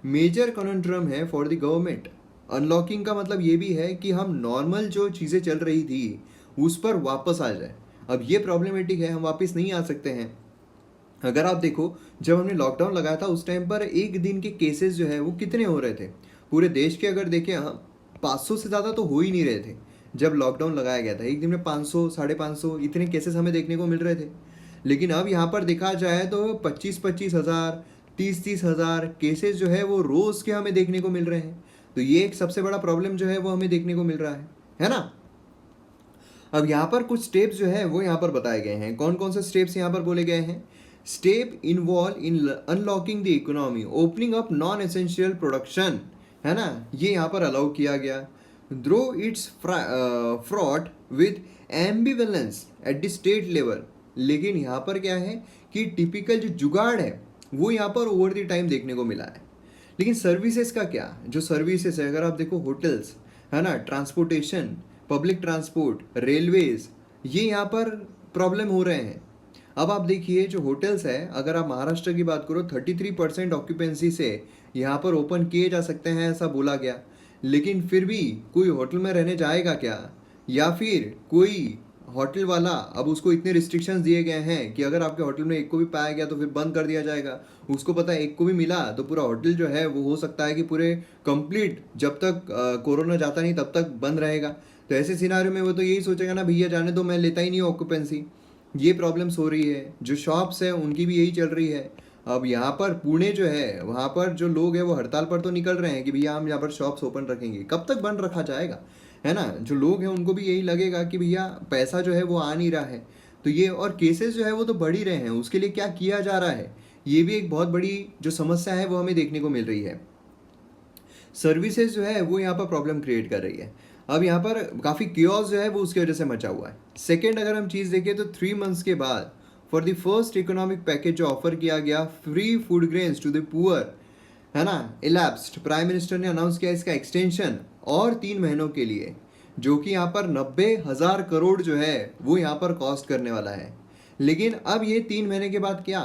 मेजर कॉन्ड्रम है फॉर द गवर्नमेंट। अनलॉकिंग का मतलब ये भी है कि हम नॉर्मल जो चीज़ें चल रही थी उस पर वापस आ जाए। अब ये प्रॉब्लमेटिक है, हम वापस नहीं आ सकते हैं। अगर आप देखो, जब हमने लॉकडाउन लगाया था उस टाइम पर एक दिन के केसेस जो है वो कितने हो रहे थे पूरे देश के, अगर देखें हम 500 से ज़्यादा तो हो ही नहीं रहे थे। जब लॉकडाउन लगाया गया था एक दिन में 500 550 इतने केसेस हमें देखने को मिल रहे थे। लेकिन अब यहाँ पर देखा जाए तो 25-25 हज़ार 30-30 हज़ार केसेस जो है वो रोज़ के हमें देखने को मिल रहे हैं। तो ये एक सबसे बड़ा प्रॉब्लम जो है वो हमें देखने को मिल रहा है ना। अब यहाँ पर कुछ स्टेप्स जो है वो यहाँ पर बताए गए हैं। कौन कौन से स्टेप्स यहाँ पर बोले गए हैं? Step involve in unlocking the economy, opening up non essential production, है ना, ये यहाँ पर अलाउ किया गया। Though it's fraught with ambivalence at the state level, लेकिन यहाँ पर क्या है कि टिपिकल जो जुगाड़ है वो यहाँ पर ओवर द टाइम देखने को मिला है। लेकिन सर्विसेज का क्या, जो सर्विसेज है अगर आप देखो, होटल्स, है ना, ट्रांसपोर्टेशन, पब्लिक ट्रांसपोर्ट, रेलवेज, ये यहाँ पर प्रॉब्लम हो रहे हैं। अब आप देखिए जो होटल्स है, अगर आप महाराष्ट्र की बात करो 33% ऑक्यूपेंसी से यहाँ पर ओपन किए जा सकते हैं ऐसा बोला गया। लेकिन फिर भी कोई होटल में रहने जाएगा क्या, या फिर कोई होटल वाला, अब उसको इतने रिस्ट्रिक्शंस दिए गए हैं कि अगर आपके होटल में एक को भी पाया गया तो फिर बंद कर दिया जाएगा। उसको पता है एक को भी मिला तो पूरा होटल जो है वो हो सकता है कि पूरे कंप्लीट जब तक कोरोना जाता नहीं तब तक बंद रहेगा। तो ऐसे सिनारियो में वो तो यही सोचेगा ना, भैया जाने दो, मैं लेता ही नहीं ऑक्यूपेंसी। ये प्रॉब्लम्स हो रही है। जो शॉप्स है उनकी भी यही चल रही है। अब यहाँ पर पुणे जो है वहाँ पर जो लोग हैं वो हड़ताल पर तो निकल रहे हैं कि भैया हम यहाँ पर शॉप्स ओपन रखेंगे। कब तक बंद रखा जाएगा, है ना। जो लोग हैं उनको भी यही लगेगा कि भैया पैसा जो है वो आ नहीं रहा है। तो ये और केसेस जो है वो तो बढ़ ही रहे हैं, उसके लिए क्या किया जा रहा है, ये भी एक बहुत बड़ी जो समस्या है वो हमें देखने को मिल रही है। सर्विसेज जो है वो यहाँ पर प्रॉब्लम क्रिएट कर रही है। अब यहाँ पर काफ़ी कियोस जो है वो उसकी वजह से मचा हुआ है। सेकेंड अगर हम चीज़ देखें तो 3 मंथ्स के बाद for the first economic package जो ऑफर किया गया, free food grains to the poor, है ना, इलैप्स्ड, प्राइम मिनिस्टर ने अनाउंस किया इसका एक्सटेंशन और 3 महीनों के लिए, जो कि यहाँ पर 90,000 करोड़ जो है वो यहाँ पर कॉस्ट करने वाला है। लेकिन अब ये 3 महीने के बाद क्या,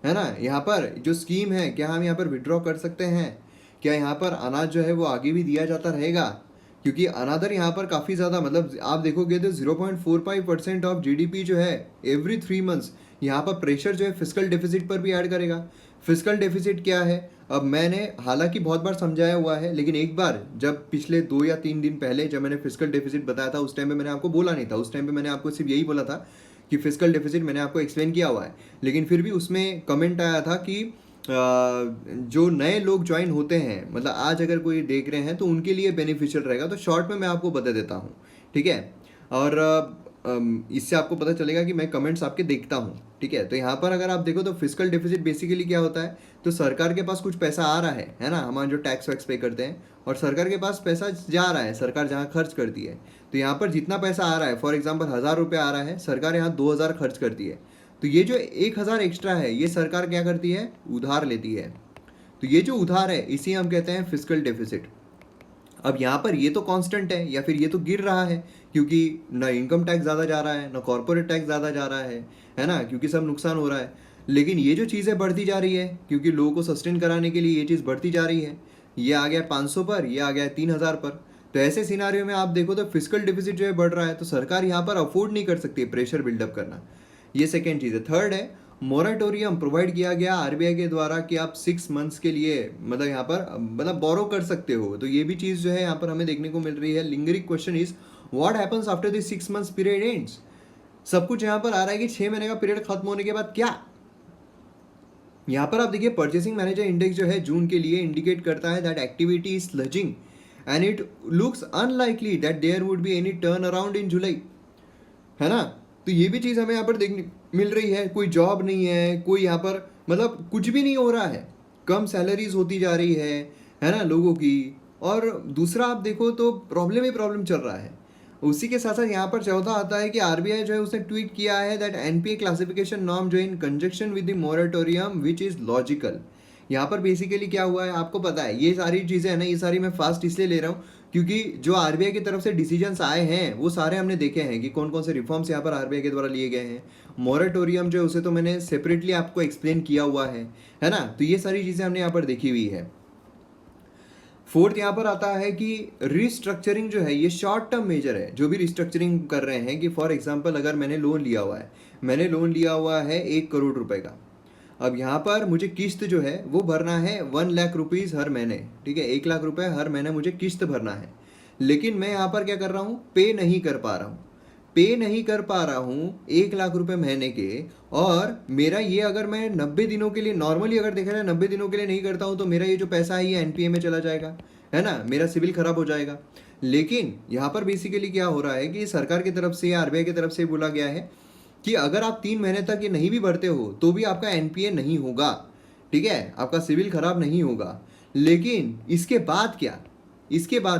है ना, यहाँ पर जो स्कीम है क्या हम यहाँ पर विड्रॉ कर सकते हैं? क्या यहाँ पर अनाज जो है वो आगे भी दिया जाता रहेगा? क्योंकि अनादर यहाँ पर काफ़ी ज़्यादा, मतलब आप देखोगे तो 0.45% ऑफ GDP जो है एवरी 3 मंथ्स यहाँ पर प्रेशर जो है फिस्कल डेफिसिट पर भी ऐड करेगा। फिस्कल डेफिसिट क्या है, अब मैंने हालांकि बहुत बार समझाया हुआ है, लेकिन एक बार जब पिछले 2 या 3 दिन पहले जब मैंने फिस्कल डेफिसिट बताया था उस टाइम पे मैंने आपको बोला नहीं था। उस टाइम पे मैंने आपको सिर्फ यही बोला था कि फिस्कल डेफिसिट मैंने आपको एक्सप्लेन किया हुआ है। लेकिन फिर भी उसमें कमेंट आया था कि जो नए लोग ज्वाइन होते हैं, मतलब आज अगर कोई देख रहे हैं तो उनके लिए बेनिफिशियल रहेगा। तो शॉर्ट में मैं आपको बता देता हूँ, ठीक है। और इससे आपको पता चलेगा कि मैं कमेंट्स आपके देखता हूँ, ठीक है। तो यहाँ पर अगर आप देखो तो फिस्कल डेफिसिट बेसिकली क्या होता है, तो सरकार के पास कुछ पैसा आ रहा है ना, हमारे जो टैक्स वैक्स पे करते हैं, और सरकार के पास पैसा जा रहा है, सरकार जहाँ खर्च करती है। तो यहाँ पर जितना पैसा आ रहा है, फॉर एग्जाम्पल 1000 रुपये आ रहा है, सरकार यहाँ 2000 खर्च करती है। तो ये जो 1000 एक्स्ट्रा है, ये सरकार क्या करती है, उधार लेती है। तो ये जो उधार है, इसी हम कहते हैं फिस्कल डेफिसिट। अब यहाँ पर ये तो कांस्टेंट है, या फिर ये तो गिर रहा है, क्योंकि ना इनकम टैक्स ज़्यादा जा रहा है, ना कॉर्पोरेट टैक्स ज़्यादा जा रहा है ना, क्योंकि सब नुकसान हो रहा है। लेकिन ये जो चीज़ें बढ़ती जा रही है, क्योंकि लोगों को सस्टेन कराने के लिए ये चीज़ बढ़ती जा रही है, ये आ गया 500 पर, ये आ गया 3000 पर। तो ऐसे सिनारियो में आप देखो तो फिस्कल डेफिसिट जो है बढ़ रहा है, तो सरकार यहाँ पर अफोर्ड नहीं कर सकती प्रेशर बिल्डअप करना। ये सेकेंड चीज़ है। थर्ड है, मोराटोरियम प्रोवाइड किया गया आरबीआई के द्वारा कि आप 6 मंथ्स के लिए मतलब यहाँ पर मतलब बोरो कर सकते हो। तो ये भी चीज़ जो है यहाँ पर हमें देखने को मिल रही है। Lingering question is what happens after this 6 months period ends. सब कुछ यहाँ पर आ रहा है कि 6 महीने का पीरियड खत्म होने के बाद क्या। यहाँ पर आप देखिए परचेसिंग मैनेजर इंडेक्स जो है जून के लिए इंडिकेट करता है that activity is sludging and it looks unlikely that there would be any turn around in July, है ना। तो ये भी चीज़ हमें यहाँ पर देखने मिल रही है। कोई जॉब नहीं है, कोई यहाँ पर मतलब कुछ भी नहीं हो रहा है, कम सैलरीज होती जा रही है ना लोगों की। और दूसरा आप देखो तो प्रॉब्लम ही प्रॉब्लम चल रहा है। उसी के साथ साथ यहाँ पर चौथा आता है कि आरबीआई जो है उसने ट्वीट किया है दैट एनपीए क्लासिफिकेशन नॉर्म जो इन conjunction with the moratorium which is logical. यहाँ पर बेसिकली क्या हुआ है आपको पता है। ये सारी चीज़ें हैं ना, ये सारी मैं फास्ट इसलिए ले रहा हूँ क्योंकि जो आरबीआई की तरफ से डिसीजंस आए हैं वो सारे हमने देखे हैं कि कौन कौन से रिफॉर्म्स यहाँ पर आरबीआई के द्वारा लिए गए हैं। मोरेटोरियम जो है उसे तो मैंने सेपरेटली आपको एक्सप्लेन किया हुआ है ना। तो ये सारी चीज़ें हमने यहाँ पर देखी हुई है। फोर्थ यहाँ पर आता है कि रिस्ट्रक्चरिंग जो है ये शॉर्ट टर्म मेजर है। जो भी रिस्ट्रक्चरिंग कर रहे हैं कि फॉर एग्जांपल अगर मैंने लोन लिया हुआ है 1 करोड़ रुपए का। अब यहाँ पर मुझे किस्त जो है वो भरना है 1 लाख रुपीज़ हर महीने, ठीक है। 1 लाख रुपए हर महीने मुझे किस्त भरना है। लेकिन मैं यहाँ पर क्या कर रहा हूँ, पे नहीं कर पा रहा हूँ 1 लाख रुपए महीने के। और मेरा ये अगर मैं 90 दिनों के लिए नॉर्मली अगर देखा जाए 90 दिनों के लिए नहीं करता हूँ तो मेरा ये जो पैसा है ये एनपीए में चला जाएगा, है ना, मेरा सिविल खराब हो जाएगा। लेकिन यहाँ पर बेसिकली क्या हो रहा है कि सरकार की तरफ से, आरबीआई की तरफ से बोला गया है कि अगर आप 3 महीने तक ये नहीं भी भरते हो तो भी आपका एनपीए नहीं होगा, ठीक है, आपका सिविल खराब नहीं होगा। लेकिन इसके बाद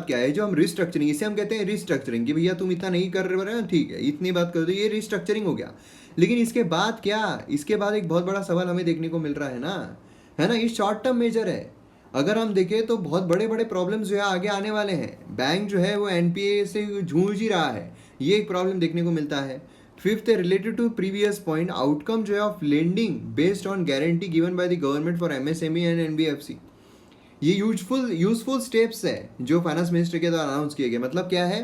क्या है, जो हम रिस्ट्रक्चरिंग, इसे हम कहते हैं रिस्ट्रक्चरिंग कि भैया तुम इतना नहीं कर रहे हो, ठीक है, इतनी बात कर दो, ये रिस्ट्रक्चरिंग हो गया। लेकिन इसके बाद क्या, इसके बाद एक बहुत बड़ा सवाल हमें देखने को मिल रहा है ना, ये शॉर्ट टर्म मेजर है। अगर हम देखें तो बहुत बड़े बड़े प्रॉब्लम्स जो है आगे आने वाले हैं। बैंक जो है वो एनपीए से जूझ ही रहा है, ये एक प्रॉब्लम देखने को मिलता है। फिफ्थ है related to previous point, outcome जो है of lending based on guarantee given by the government for MSME and NBFC. ये यूजफुल स्टेप्स है जो फाइनेंस मिनिस्टर के द्वारा अनाउंस किए गए। मतलब क्या है,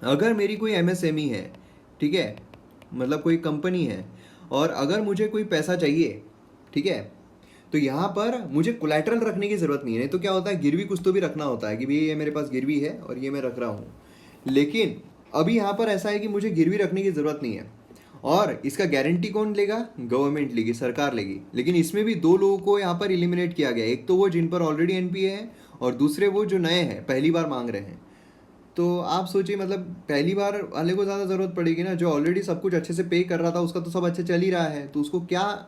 अगर मेरी कोई एमएसएमई है, ठीक है, मतलब कोई कंपनी है, और अगर मुझे कोई पैसा चाहिए, ठीक है, तो यहाँ पर मुझे कोलैटरल रखने की ज़रूरत नहीं है। तो क्या होता है, गिरवी कुछ तो भी रखना होता है कि भाई ये मेरे पास गिरवी है और ये मैं रख रहा हूँ। लेकिन अभी यहाँ पर ऐसा है कि मुझे गिरवी रखने की ज़रूरत नहीं है, और इसका गारंटी कौन लेगा, गवर्नमेंट लेगी, सरकार लेगी। लेकिन इसमें भी 2 लोगों को यहाँ पर एलिमिनेट किया गया। एक तो वो जिन पर ऑलरेडी एनपीए है, और दूसरे वो जो नए हैं, पहली बार मांग रहे हैं। तो आप सोचिए, मतलब पहली बार वाले को ज़्यादा ज़रूरत पड़ेगी ना, जो ऑलरेडी सब कुछ अच्छे से पे कर रहा था उसका तो सब अच्छे चल ही रहा है, तो उसको क्या,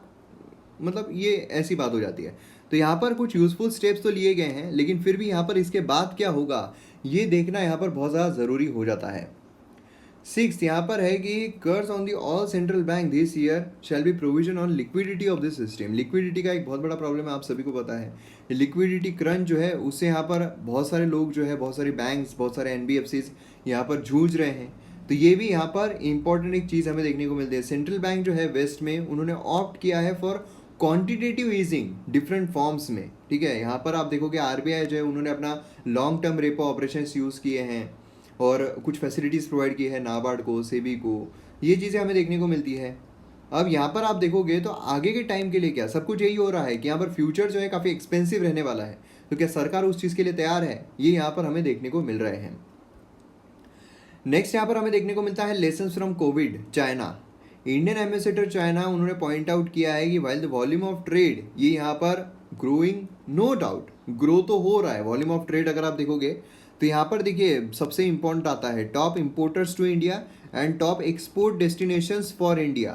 मतलब ये ऐसी बात हो जाती है। तो यहाँ पर कुछ यूजफुल स्टेप्स तो लिए गए हैं, लेकिन फिर भी यहाँ पर इसके बाद क्या होगा ये देखना यहाँ पर बहुत ज़्यादा ज़रूरी हो जाता है। 6 यहाँ पर है कि कर्ज on the all central bank this year shall be provision on liquidity of this system. Liquidity का एक बहुत बड़ा प्रॉब्लम है, आप सभी को पता है। लिक्विडिटी क्रंच जो है उससे यहाँ पर बहुत सारे लोग जो है, बहुत सारे बैंक्स, बहुत सारे एनबीएफसीज यहाँ पर जूझ रहे हैं। तो ये भी यहाँ पर इंपॉर्टेंट एक चीज़ हमें देखने को मिलती है। सेंट्रल बैंक जो है वेस्ट में उन्होंने ऑप्ट किया है for quantitative easing different forms में, ठीक है। यहाँ पर आप देखोगे आरबीआई जो है उन्होंने अपना long term repo operations use किए हैं और कुछ फैसिलिटीज़ प्रोवाइड की है नाबार्ड को, सेबी को, ये चीज़ें हमें देखने को मिलती है। अब यहाँ पर आप देखोगे तो आगे के टाइम के लिए क्या सब कुछ यही हो रहा है कि यहाँ पर फ्यूचर जो है काफ़ी एक्सपेंसिव रहने वाला है। तो क्या सरकार उस चीज़ के लिए तैयार है, ये यहाँ पर हमें देखने को मिल रहे हैं। नेक्स्ट यहाँ पर हमें देखने को मिलता है lessons from Covid China. Indian ambassador China उन्होंने पॉइंट आउट किया है कि while the volume of trade ये यहाँ पर ग्रोइंग, नो डाउट ग्रो तो हो रहा है वॉल्यूम ऑफ ट्रेड। अगर आप देखोगे तो यहाँ पर देखिए सबसे इंपॉर्टेंट आता है top importers to India and top export destinations for India.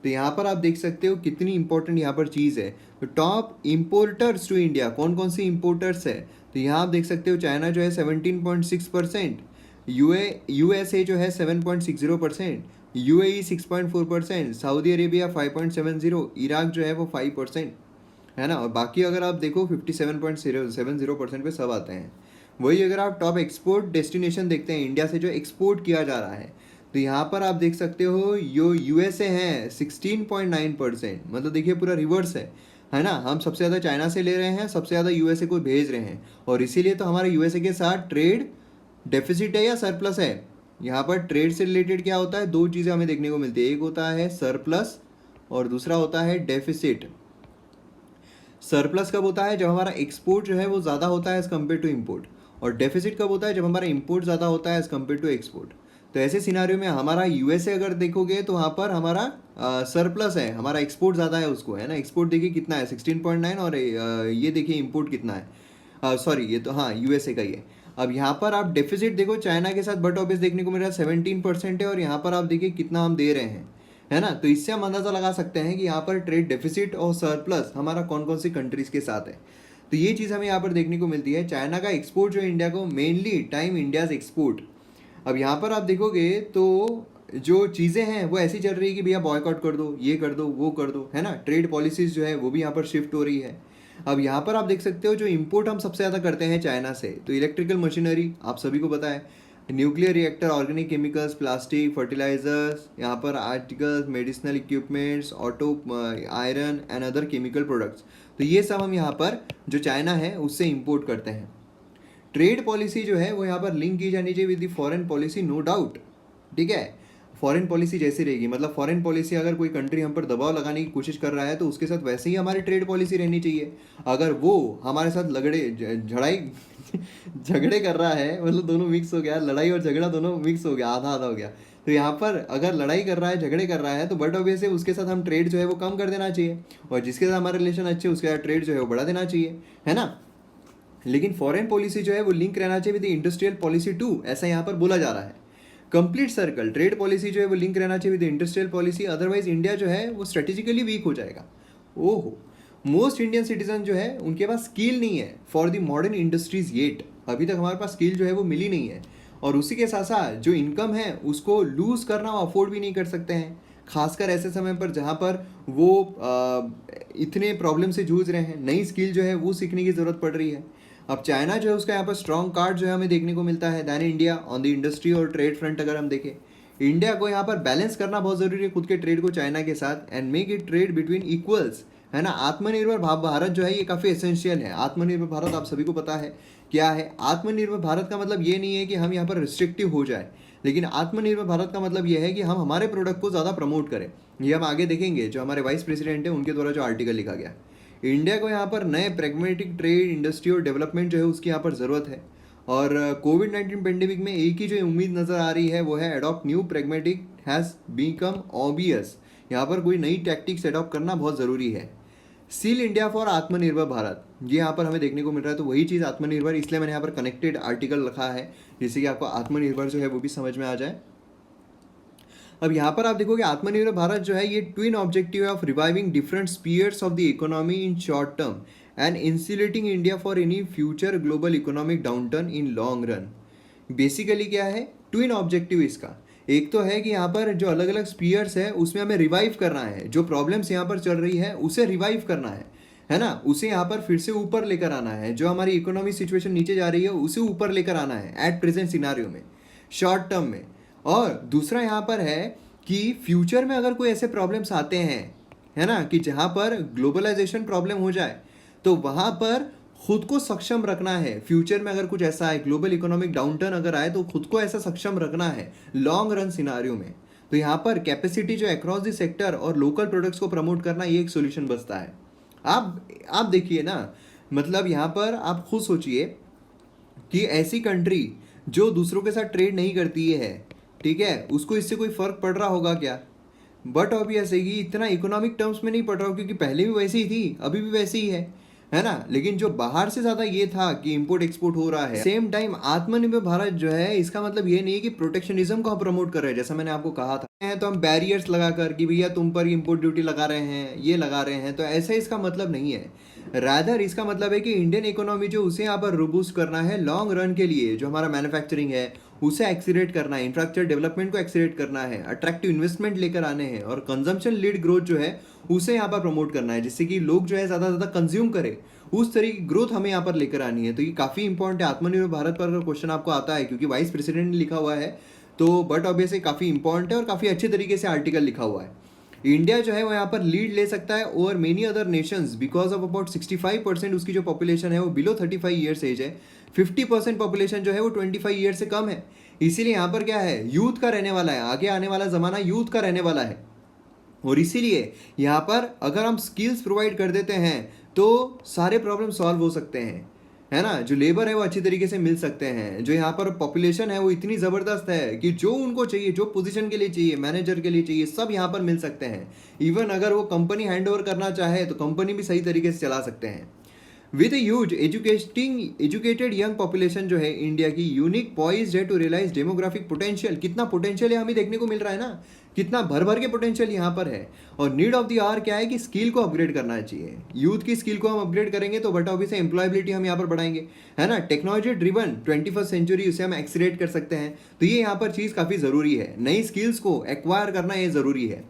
तो यहाँ पर आप देख सकते हो कितनी इंपॉर्टेंट यहाँ पर चीज़ है। तो टॉप इम्पोर्टर्स टू इंडिया कौन कौन सी इम्पोर्टर्स है, तो यहाँ आप देख सकते हो चाइना जो है 17.6%, यूएसए जो है 7.60%, यूएई 6.4%, सऊदी अरेबिया 5.70, इराक जो है वो 5%, है ना। और बाकी अगर आप देखो 57.70% पे सब आते हैं। वही अगर आप टॉप एक्सपोर्ट डेस्टिनेशन देखते हैं इंडिया से जो एक्सपोर्ट किया जा रहा है, तो यहाँ पर आप देख सकते हो यूएसए है 16.9%, मतलब देखिए पूरा रिवर्स है ना। हम सबसे ज़्यादा चाइना से ले रहे हैं, सबसे ज़्यादा यूएसए को भेज रहे हैं, और इसीलिए तो हमारे यूएसए के साथ ट्रेड डेफिसिट है या सरप्लस है। यहाँ पर ट्रेड से रिलेटेड क्या होता है, दो चीज़ें हमें देखने को मिलती है, एक होता है सरप्लस और दूसरा होता है डेफिसिट। सरप्लस कब होता है, जब हमारा एक्सपोर्ट जो है वो ज़्यादा होता है एज़ कम्पेयर टू इम्पोर्ट, और डेफिसिट कब होता है, जब हमारा इम्पोर्ट ज़्यादा होता है एज़ कम्पेयर टू एक्सपोर्ट। तो ऐसे सिनारियो में हमारा यूएसए अगर देखोगे तो वहाँ पर हमारा सरप्लस है, हमारा एक्सपोर्ट ज़्यादा है उसको, है ना। एक्सपोर्ट देखिए कितना है 16.9, और ये देखिए इम्पोर्ट कितना है, सॉरी ये तो हाँ यूएसए का ही है। अब यहाँ पर आप डेफिसिट देखो चाइना के साथ बट ऑब्वियस देखने को मिल रहा है 17% है, और यहाँ पर आप देखिए कितना हम दे रहे हैं, है ना। तो इससे हम अंदाज़ा लगा सकते हैं कि यहाँ पर ट्रेड डेफिसिट और सरप्लस हमारा कौन कौन सी कंट्रीज़ के साथ है। तो ये चीज़ हमें यहाँ पर देखने को मिलती है। चाइना का एक्सपोर्ट जो है इंडिया को मेनली टाइम इंडियाज़ एक्सपोर्ट। अब यहाँ पर आप देखोगे तो जो चीज़ें हैं वो ऐसी चल रही है कि भैया बॉयकॉट कर दो, ये कर दो, वो कर दो, है ना। ट्रेड पॉलिसीज़ जो है वो भी यहाँ पर शिफ्ट हो रही है। अब यहाँ पर आप देख सकते हो जो इंपोर्ट हम सबसे ज़्यादा करते हैं चाइना से, तो इलेक्ट्रिकल मशीनरी आप सभी को पता है, nuclear reactor, organic chemicals, plastic, fertilisers, यहाँ पर articles, medicinal equipments, auto, iron and other chemical products. तो ये सब हम यहाँ पर जो चाइना है उससे इंपोर्ट करते हैं। ट्रेड पॉलिसी जो है वो यहाँ पर लिंक की जानी चाहिए with the foreign policy, no doubt, ठीक है। फॉरेन पॉलिसी जैसी रहेगी, मतलब फॉरेन पॉलिसी अगर कोई कंट्री हम पर दबाव लगाने की कोशिश कर रहा है तो उसके साथ वैसे ही हमारी ट्रेड पॉलिसी रहनी चाहिए। अगर वो हमारे साथ झगड़े कर रहा है, मतलब दोनों मिक्स हो गया, लड़ाई और झगड़ा दोनों मिक्स हो गया, आधा आधा हो गया, तो यहाँ पर अगर लड़ाई कर रहा है, झगड़े कर रहा है, तो बट ऑब्वियस है उसके साथ हम ट्रेड जो है वो कम कर देना चाहिए, और जिसके साथ हमारे रिलेशन अच्छे उसके साथ ट्रेड जो है वो बढ़ा देना चाहिए, है ना। लेकिन फॉरेन पॉलिसी जो है वो लिंक रहना चाहिए विद इंडस्ट्रियल पॉलिसी टू, ऐसा यहाँ पर बोला जा रहा है। कंप्लीट सर्कल, ट्रेड पॉलिसी जो है वो लिंक रहना चाहिए with industrial policy, otherwise India जो है वो स्ट्रेटेजिकली वीक हो जाएगा। ओहो, मोस्ट इंडियन सिटीजन जो है उनके पास स्किल नहीं है for the modern industries yet, अभी तक हमारे पास स्किल जो है वो मिली नहीं है, और उसी के साथ साथ जो इनकम है उसको लूज़ करना वो अफोर्ड भी नहीं कर सकते हैं, खासकर ऐसे समय पर जहाँ पर वो इतने प्रॉब्लम से जूझ रहे हैं। नई स्किल जो है वो सीखने की ज़रूरत पड़ रही है। अब चाइना जो है उसका यहाँ पर स्ट्रॉन्ग कार्ड जो है हमें देखने को मिलता है than India on the industry और ट्रेड फ्रंट। अगर हम देखें, इंडिया को यहाँ पर बैलेंस करना बहुत ज़रूरी है खुद के ट्रेड को चाइना के साथ, and make it trade between equals, है ना। आत्मनिर्भर भारत जो है ये काफ़ी एसेंशियल है। आत्मनिर्भर भारत आप सभी को पता है क्या है। आत्मनिर्भर भारत का मतलब ये नहीं है कि हम यहाँ पर रिस्ट्रिक्टिव हो जाए, लेकिन आत्मनिर्भर भारत का मतलब ये है कि हम हमारे प्रोडक्ट को ज़्यादा प्रमोट करें। ये हम आगे देखेंगे, जो हमारे वाइस प्रेसिडेंट हैं उनके द्वारा जो आर्टिकल लिखा गया। इंडिया को यहाँ पर नए प्रेगमेटिक ट्रेड, इंडस्ट्री और डेवलपमेंट जो है उसकी यहाँ पर ज़रूरत है। और कोविड-19 पेंडेमिक में एक ही जो उम्मीद नज़र आ रही है वो है adopt new pragmatic has become obvious. यहाँ पर कोई नई टैक्टिक्स अडॉप्ट करना बहुत ज़रूरी है। सील इंडिया फॉर आत्मनिर्भर भारत, ये यहाँ पर हमें देखने को मिल रहा है। तो वही चीज़ आत्मनिर्भर, इसलिए मैंने यहाँ पर कनेक्टेड आर्टिकल रखा है जिससे कि आपको आत्मनिर्भर जो है वो भी समझ में आ जाए। अब यहाँ पर आप देखोगे आत्मनिर्भर भारत जो है ये ट्विन ऑब्जेक्टिव है of reviving different spheres of the economy in short term and insulating India for any future global economic downturn in long run. Basically क्या है ट्विन ऑब्जेक्टिव इसका, एक तो है कि यहाँ पर जो अलग अलग स्पीयर्स है उसमें हमें रिवाइव करना है, जो प्रॉब्लम्स यहाँ पर चल रही है उसे रिवाइव करना है ना, उसे यहाँ पर फिर से ऊपर लेकर आना है। जो हमारी इकोनॉमिक सिचुएशन नीचे जा रही है उसे ऊपर लेकर आना है एट प्रेजेंट सिनारियो में, शॉर्ट टर्म में। और दूसरा यहाँ पर है कि फ्यूचर में अगर कोई ऐसे प्रॉब्लम्स आते हैं, है ना, कि जहाँ पर ग्लोबलाइजेशन प्रॉब्लम हो जाए, तो वहाँ पर खुद को सक्षम रखना है। फ्यूचर में अगर कुछ ऐसा है, ग्लोबल इकोनॉमिक डाउनटर्न अगर आए, तो खुद को ऐसा सक्षम रखना है लॉन्ग रन सिनारियो में। तो यहाँ पर कैपेसिटी जो अक्रॉस द सेक्टर और लोकल प्रोडक्ट्स को प्रमोट करना, ये एक सोल्यूशन बचता है। आप देखिए ना, मतलब यहाँ पर आप खुद सोचिए कि ऐसी कंट्री जो दूसरों के साथ ट्रेड नहीं करती है, ठीक है, उसको इससे कोई फ़र्क पड़ रहा होगा क्या? बट ऑब्वियस है कि इतना इकोनॉमिक टर्म्स में नहीं पढ़ रहा हूँ, क्योंकि पहले भी वैसी ही थी, अभी भी वैसी ही है ना। लेकिन जो बाहर से ज़्यादा ये था कि इंपोर्ट एक्सपोर्ट हो रहा है, सेम टाइम आत्मनिर्भर भारत जो है, इसका मतलब ये नहीं है कि प्रोटेक्शनिज्म को हम प्रमोट कर रहे हैं, जैसा मैंने आपको कहा था। तो हम बैरियर्स लगा कर कि भैया तुम पर इंपोर्ट ड्यूटी लगा रहे हैं, ये लगा रहे हैं, तो ऐसा इसका मतलब नहीं है। रादर इसका मतलब है कि इंडियन इकोनॉमी जो उसे यहाँ पर रोबूस्ट करना है लॉन्ग रन के लिए, जो हमारा मैन्युफैक्चरिंग है उसे एक्सीलरेट करना है, इंफ्रास्ट्रक्चर डेवलपमेंट को एक्सीलरेट करना है, अट्रैक्टिव इन्वेस्टमेंट लेकर आने हैं, और कंजम्पशन लीड ग्रोथ जो है उसे यहाँ पर प्रमोट करना है, जिससे कि लोग जो है ज़्यादा से ज़्यादा कंज्यूम करें, उस तरह की ग्रोथ हमें यहाँ पर लेकर आनी है। तो ये काफ़ी इंपॉर्टेंट है। आत्मनिर्भर भारत पर अगर क्वेश्चन आपको आता है, क्योंकि वाइस प्रेसिडेंट ने लिखा हुआ है, तो बट ऑब्वियसली काफ़ी इंपॉर्टेंट है और काफ़ी अच्छे तरीके से आर्टिकल लिखा हुआ है। इंडिया जो है वो यहाँ पर लीड ले सकता है over many other Nations because of about 65% उसकी जो पॉपुलेशन है वो बिलो 35 ईयर्स एज है, 50% पॉपुलेशन जो है वो 25 ईयर से कम है। इसीलिए यहाँ पर क्या है, यूथ का रहने वाला है, आगे आने वाला ज़माना यूथ का रहने वाला है। और इसीलिए यहाँ पर अगर हम स्किल्स प्रोवाइड कर देते हैं तो सारे प्रॉब्लम सॉल्व हो सकते हैं, है ना। जो लेबर है वो अच्छी तरीके से मिल सकते हैं, जो यहाँ पर पॉपुलेशन है वो इतनी ज़बरदस्त है कि जो उनको चाहिए, जो पोजीशन के लिए चाहिए, मैनेजर के लिए चाहिए, सब यहाँ पर मिल सकते हैं। इवन अगर वो कंपनी हैंड ओवर करना चाहे तो कंपनी भी सही तरीके से चला सकते हैं। With a huge educated young population जो है इंडिया की, यूनिक पॉइज्ड है टू रियलाइज डेमोग्राफिक पोटेंशियल। कितना पोटेंशियल है हमें देखने को मिल रहा है ना, कितना भर भर के पोटेंशियल यहाँ पर है। और नीड ऑफ द आवर क्या है कि स्किल को अपग्रेड करना चाहिए। यूथ की स्किल को हम अपग्रेड करेंगे तो बट ऑब्वियसली एम्प्लॉयबिलिटी हम यहाँ पर बढ़ाएंगे, है ना। टेक्नोलॉजी ड्रिवन 21st सेंचुरी, उसे हम एक्सीलरेट कर सकते हैं। तो ये यहाँ पर चीज़ काफ़ी ज़रूरी है, नई स्किल्स को एक्वायर करना ये ज़रूरी है।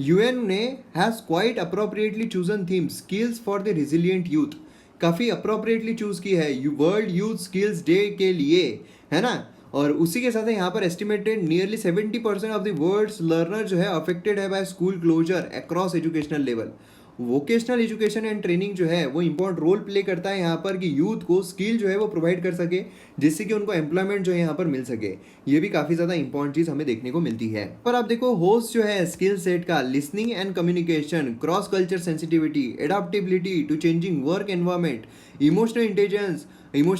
यूएन ने has quite appropriately chosen theme skills for the resilient youth. काफ़ी अप्रोप्रिएटली चूज़ की है वर्ल्ड यूथ स्किल्स डे के लिए, है ना। और उसी के साथ यहाँ पर estimated nearly 70% of the world's learner जो है अफेक्टेड है by school closure across educational level. Vocational education and training जो है वो इंपॉर्टेंट रोल प्ले करता है यहाँ पर कि यूथ को स्किल जो है वो प्रोवाइड कर सके, जिससे कि उनको एम्प्लॉयमेंट जो है यहाँ पर मिल सके। ये भी काफ़ी ज़्यादा इंपॉर्टेंट चीज़ हमें देखने को मिलती है। पर आप देखो होस्ट जो है स्किल सेट का, listening and communication, cross culture sensitivity, adaptability to changing work environment, emotional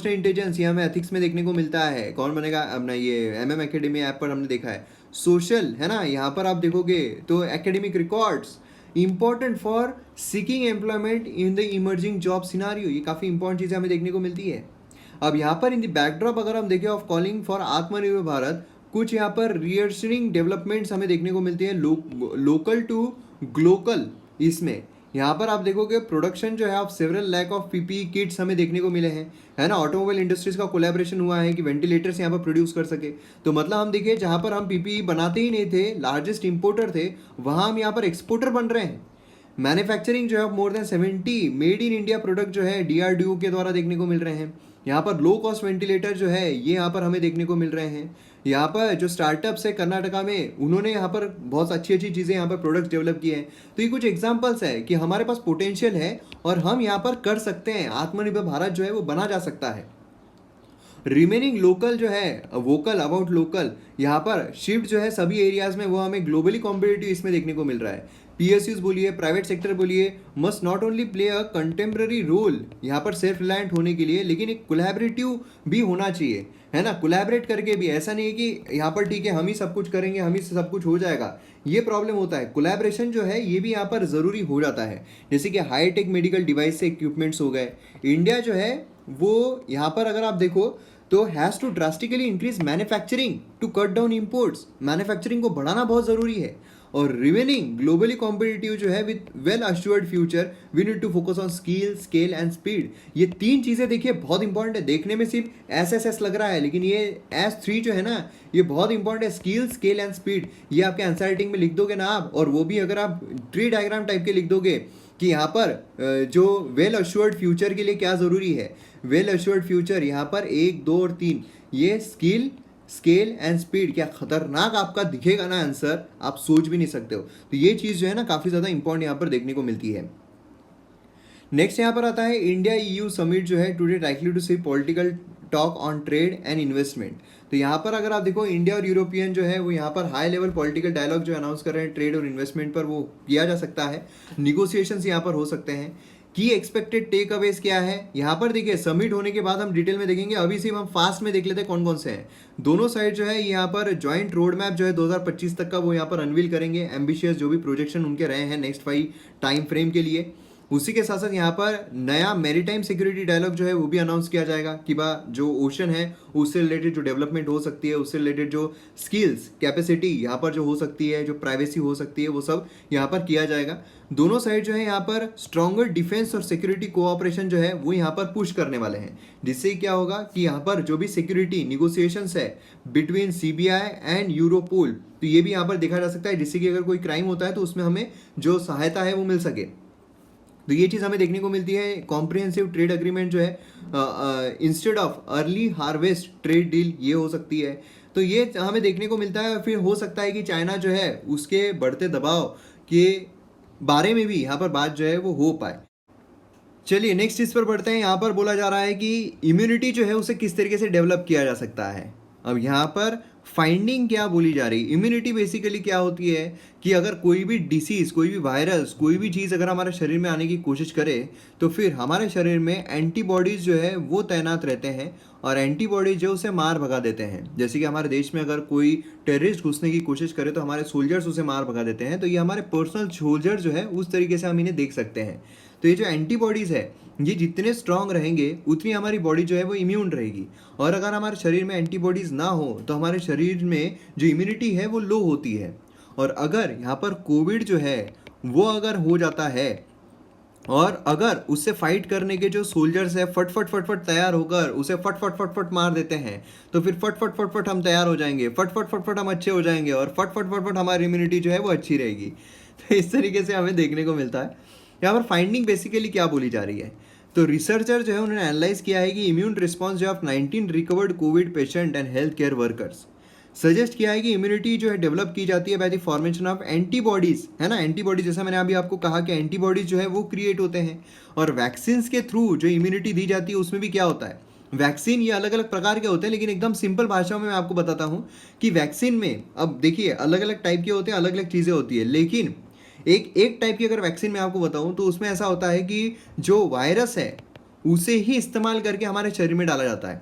intelligence ये हमें एथिक्स में देखने को मिलता है। कौन बनेगा अपना, ये MM एकेडमी ऐप पर हमने देखा है। सोशल, है ना, यहाँ पर आप देखोगे तो academic records important for seeking employment in the emerging job scenario, ये काफ़ी इंपॉर्टेंट चीज़ें हमें देखने को मिलती है। अब यहाँ पर इन द बैकड्रॉप अगर हम देखें ऑफ कॉलिंग फॉर आत्मनिर्भर भारत, कुछ यहाँ पर रियर्सनिंग डेवलपमेंट्स हमें देखने को मिलती है लोकल टू ग्लोकल। इसमें यहाँ पर आप देखोगे प्रोडक्शन जो है आप several lack of PPE kits हमें देखने को मिले हैं, है ना। ऑटोमोबाइल इंडस्ट्रीज का कोलैबोरेशन हुआ है कि वेंटिलेटर्स यहाँ पर प्रोड्यूस कर सके। तो मतलब हम देखिए जहाँ पर हम PPE बनाते ही नहीं थे, लार्जेस्ट इंपोर्टर थे, वहाँ हम यहाँ पर एक्सपोर्टर बन रहे हैं। मैन्युफैक्चरिंग जो है more than 70 made in India product जो है DRDO के द्वारा देखने को मिल रहे हैं। यहाँ पर लो कॉस्ट वेंटिलेटर जो है ये यहाँ पर हमें देखने को मिल रहे हैं। यहाँ पर जो स्टार्टअप्स है कर्नाटका में, उन्होंने यहाँ पर बहुत अच्छी अच्छी चीज़ें यहाँ पर प्रोडक्ट्स डेवलप किए हैं। तो ये कुछ एग्जांपल्स है कि हमारे पास पोटेंशियल है और हम यहाँ पर कर सकते हैं। आत्मनिर्भर भारत जो है वो बना जा सकता है। रिमेनिंग लोकल जो है, वोकल अबाउट लोकल, यहाँ पर शिफ्ट जो है सभी एरियाज में वो हमें ग्लोबली कॉम्पिटिटिव इसमें देखने को मिल रहा है। PSUs बोलिए, प्राइवेट सेक्टर बोलिए, must not only play a contemporary role यहाँ पर सेल्फ रिलायंट होने के लिए, लेकिन एक कोलैबोरेटिव भी होना चाहिए, है ना। कोलैबोरेट करके भी, ऐसा नहीं है कि यहाँ पर ठीक है हम ही सब कुछ करेंगे, हम ही से सब कुछ हो जाएगा, ये प्रॉब्लम होता है। कोलैबोरेशन जो है ये भी यहाँ पर ज़रूरी हो जाता है। जैसे कि हाईटेक मेडिकल डिवाइस से इक्विपमेंट्स हो गए। इंडिया जो है वो यहाँ पर अगर आप देखो तो has to drastically increase manufacturing to cut down imports. Manufacturing को बढ़ाना बहुत ज़रूरी है। और रिमेनिंग ग्लोबली कॉम्पिटिटिव जो है with well assured future, we need to focus on skill, scale and speed. ये तीन चीज़ें देखिए बहुत इंपॉर्टेंट है। देखने में सिर्फ SSS लग रहा है, लेकिन ये S3 जो है ना ये बहुत इंपॉर्टेंट है। स्किल, स्केल एंड स्पीड, ये आपके आंसर राइटिंग में लिख दोगे ना आप, और वो भी अगर आप ट्री डायग्राम टाइप के लिख दोगे कि यहाँ पर जो वेल अश्योर्ड फ्यूचर के लिए क्या ज़रूरी है। वेल अश्योर्ड फ्यूचर यहाँ पर 1, 2 और 3, ये स्किल, स्केल एंड स्पीड, क्या खतरनाक आपका दिखेगा ना आंसर, आप सोच भी नहीं सकते हो। तो ये चीज़ जो है ना काफ़ी ज़्यादा इंपॉर्टेंट यहाँ पर देखने को मिलती है। नेक्स्ट यहाँ पर आता है इंडिया EU समिट जो है today likely to see political talk on trade and investment. तो यहाँ पर अगर आप देखो इंडिया और यूरोपियन जो है वो यहाँ पर हाई लेवल पॉलिटिकल डायलॉग जो अनाउंस कर रहे हैं ट्रेड और इन्वेस्टमेंट पर, वो किया जा सकता है। निगोसिएशंस यहाँ पर हो सकते हैं। की एक्सपेक्टेड टेक अवेज क्या है। यहाँ पर देखिए सबमिट होने के बाद हम डिटेल में देखेंगे, अभी सिर्फ हम फास्ट में देख लेते हैं कौन कौन से हैं। दोनों साइड जो है यहाँ पर जॉइंट रोड मैप जो है 2025 तक का वो यहाँ पर अनवील करेंगे, एम्बिशियस जो भी प्रोजेक्शन उनके रहे हैं नेक्स्ट 5 टाइम फ्रेम के लिए। उसी के साथ साथ यहाँ पर नया मैरीटाइम सिक्योरिटी डायलॉग जो है वो भी अनाउंस किया जाएगा कि जो ओशन है उससे रिलेटेड जो डेवलपमेंट हो सकती है, उससे रिलेटेड जो स्किल्स कैपेसिटी यहाँ पर जो हो सकती है, जो प्राइवेसी हो सकती है, वो सब यहाँ पर किया जाएगा। दोनों साइड जो है यहाँ पर स्ट्रॉन्गर डिफेंस और सिक्योरिटी कोऑपरेशन जो है वो यहाँ पर पुश करने वाले हैं, जिससे क्या होगा कि यहाँ पर जो भी सिक्योरिटी निगोसिएशंस है बिटवीन सीबीआई एंड यूरोपोल, तो ये भी यहाँ पर देखा जा सकता है, जिससे कि अगर कोई क्राइम होता है तो उसमें हमें जो सहायता है वो मिल सके। तो ये चीज़ हमें देखने को मिलती है। कॉम्प्रिहेंसिव ट्रेड एग्रीमेंट जो है instead of early harvest trade deal ये हो सकती है, तो ये हमें देखने को मिलता है। फिर हो सकता है कि चाइना जो है उसके बढ़ते दबाव के बारे में भी यहाँ पर बात जो है वो हो पाए। चलिए नेक्स्ट चीज़ पर बढ़ते हैं। यहाँ पर बोला जा रहा है कि इम्यूनिटी जो है उसे किस तरीके से डेवलप किया जा सकता है। अब यहाँ पर फाइंडिंग क्या बोली जा रही है, इम्यूनिटी बेसिकली क्या होती है कि अगर कोई भी डिसीज़, कोई भी वायरस, कोई भी चीज़ अगर हमारे शरीर में आने की कोशिश करे तो फिर हमारे शरीर में एंटीबॉडीज़ जो है वो तैनात रहते हैं और एंटीबॉडीज जो उसे मार भगा देते हैं। जैसे कि हमारे देश में अगर कोई टेररिस्ट घुसने की कोशिश करे तो हमारे सोल्जर्स उसे मार भगा देते हैं, तो ये हमारे पर्सनल सोल्जर जो है उस तरीके से हम इन्हें देख सकते हैं। तो ये जो एंटीबॉडीज़ है ये जितने स्ट्रांग रहेंगे उतनी हमारी बॉडी जो है वो इम्यून रहेगी, और अगर हमारे शरीर में एंटीबॉडीज़ ना हो तो हमारे शरीर में जो इम्यूनिटी है वो लो होती है। और अगर यहाँ पर कोविड जो है वो अगर हो जाता है और अगर उससे फाइट करने के जो सोल्जर्स है फट फट तैयार होकर उसे फट फट मार देते हैं, तो फिर फट फट हम तैयार हो जाएंगे, फट फट हम अच्छे हो जाएंगे और फट फट हमारी इम्यूनिटी जो है वो अच्छी रहेगी। तो इस तरीके से हमें देखने को मिलता है। यहाँ पर फाइंडिंग बेसिकली क्या बोली जा रही है, तो रिसर्चर जो है उन्होंने एनालाइज किया है कि इम्यून रिस्पॉन्स जो of 19 recovered Covid patient and health care workers suggest किया है कि इम्यूनिटी जो है डेवलप की जाती है by the formation of antibodies, है ना। एंटीबॉडीज जैसा मैंने अभी आपको कहा कि एंटीबॉडीज जो है वो क्रिएट होते हैं, और वैक्सीन के थ्रू जो इम्यूनिटी दी जाती है उसमें भी क्या होता है, वैक्सीन ये अलग अलग प्रकार के होते हैं, लेकिन एकदम सिंपल भाषा में मैं आपको बताता हूँ कि वैक्सीन में अब देखिए अलग अलग टाइप के होते हैं, अलग अलग चीज़ें होती है, लेकिन एक टाइप की अगर वैक्सीन में आपको बताऊं तो उसमें ऐसा होता है कि जो वायरस है उसे ही इस्तेमाल करके हमारे शरीर में डाला जाता है,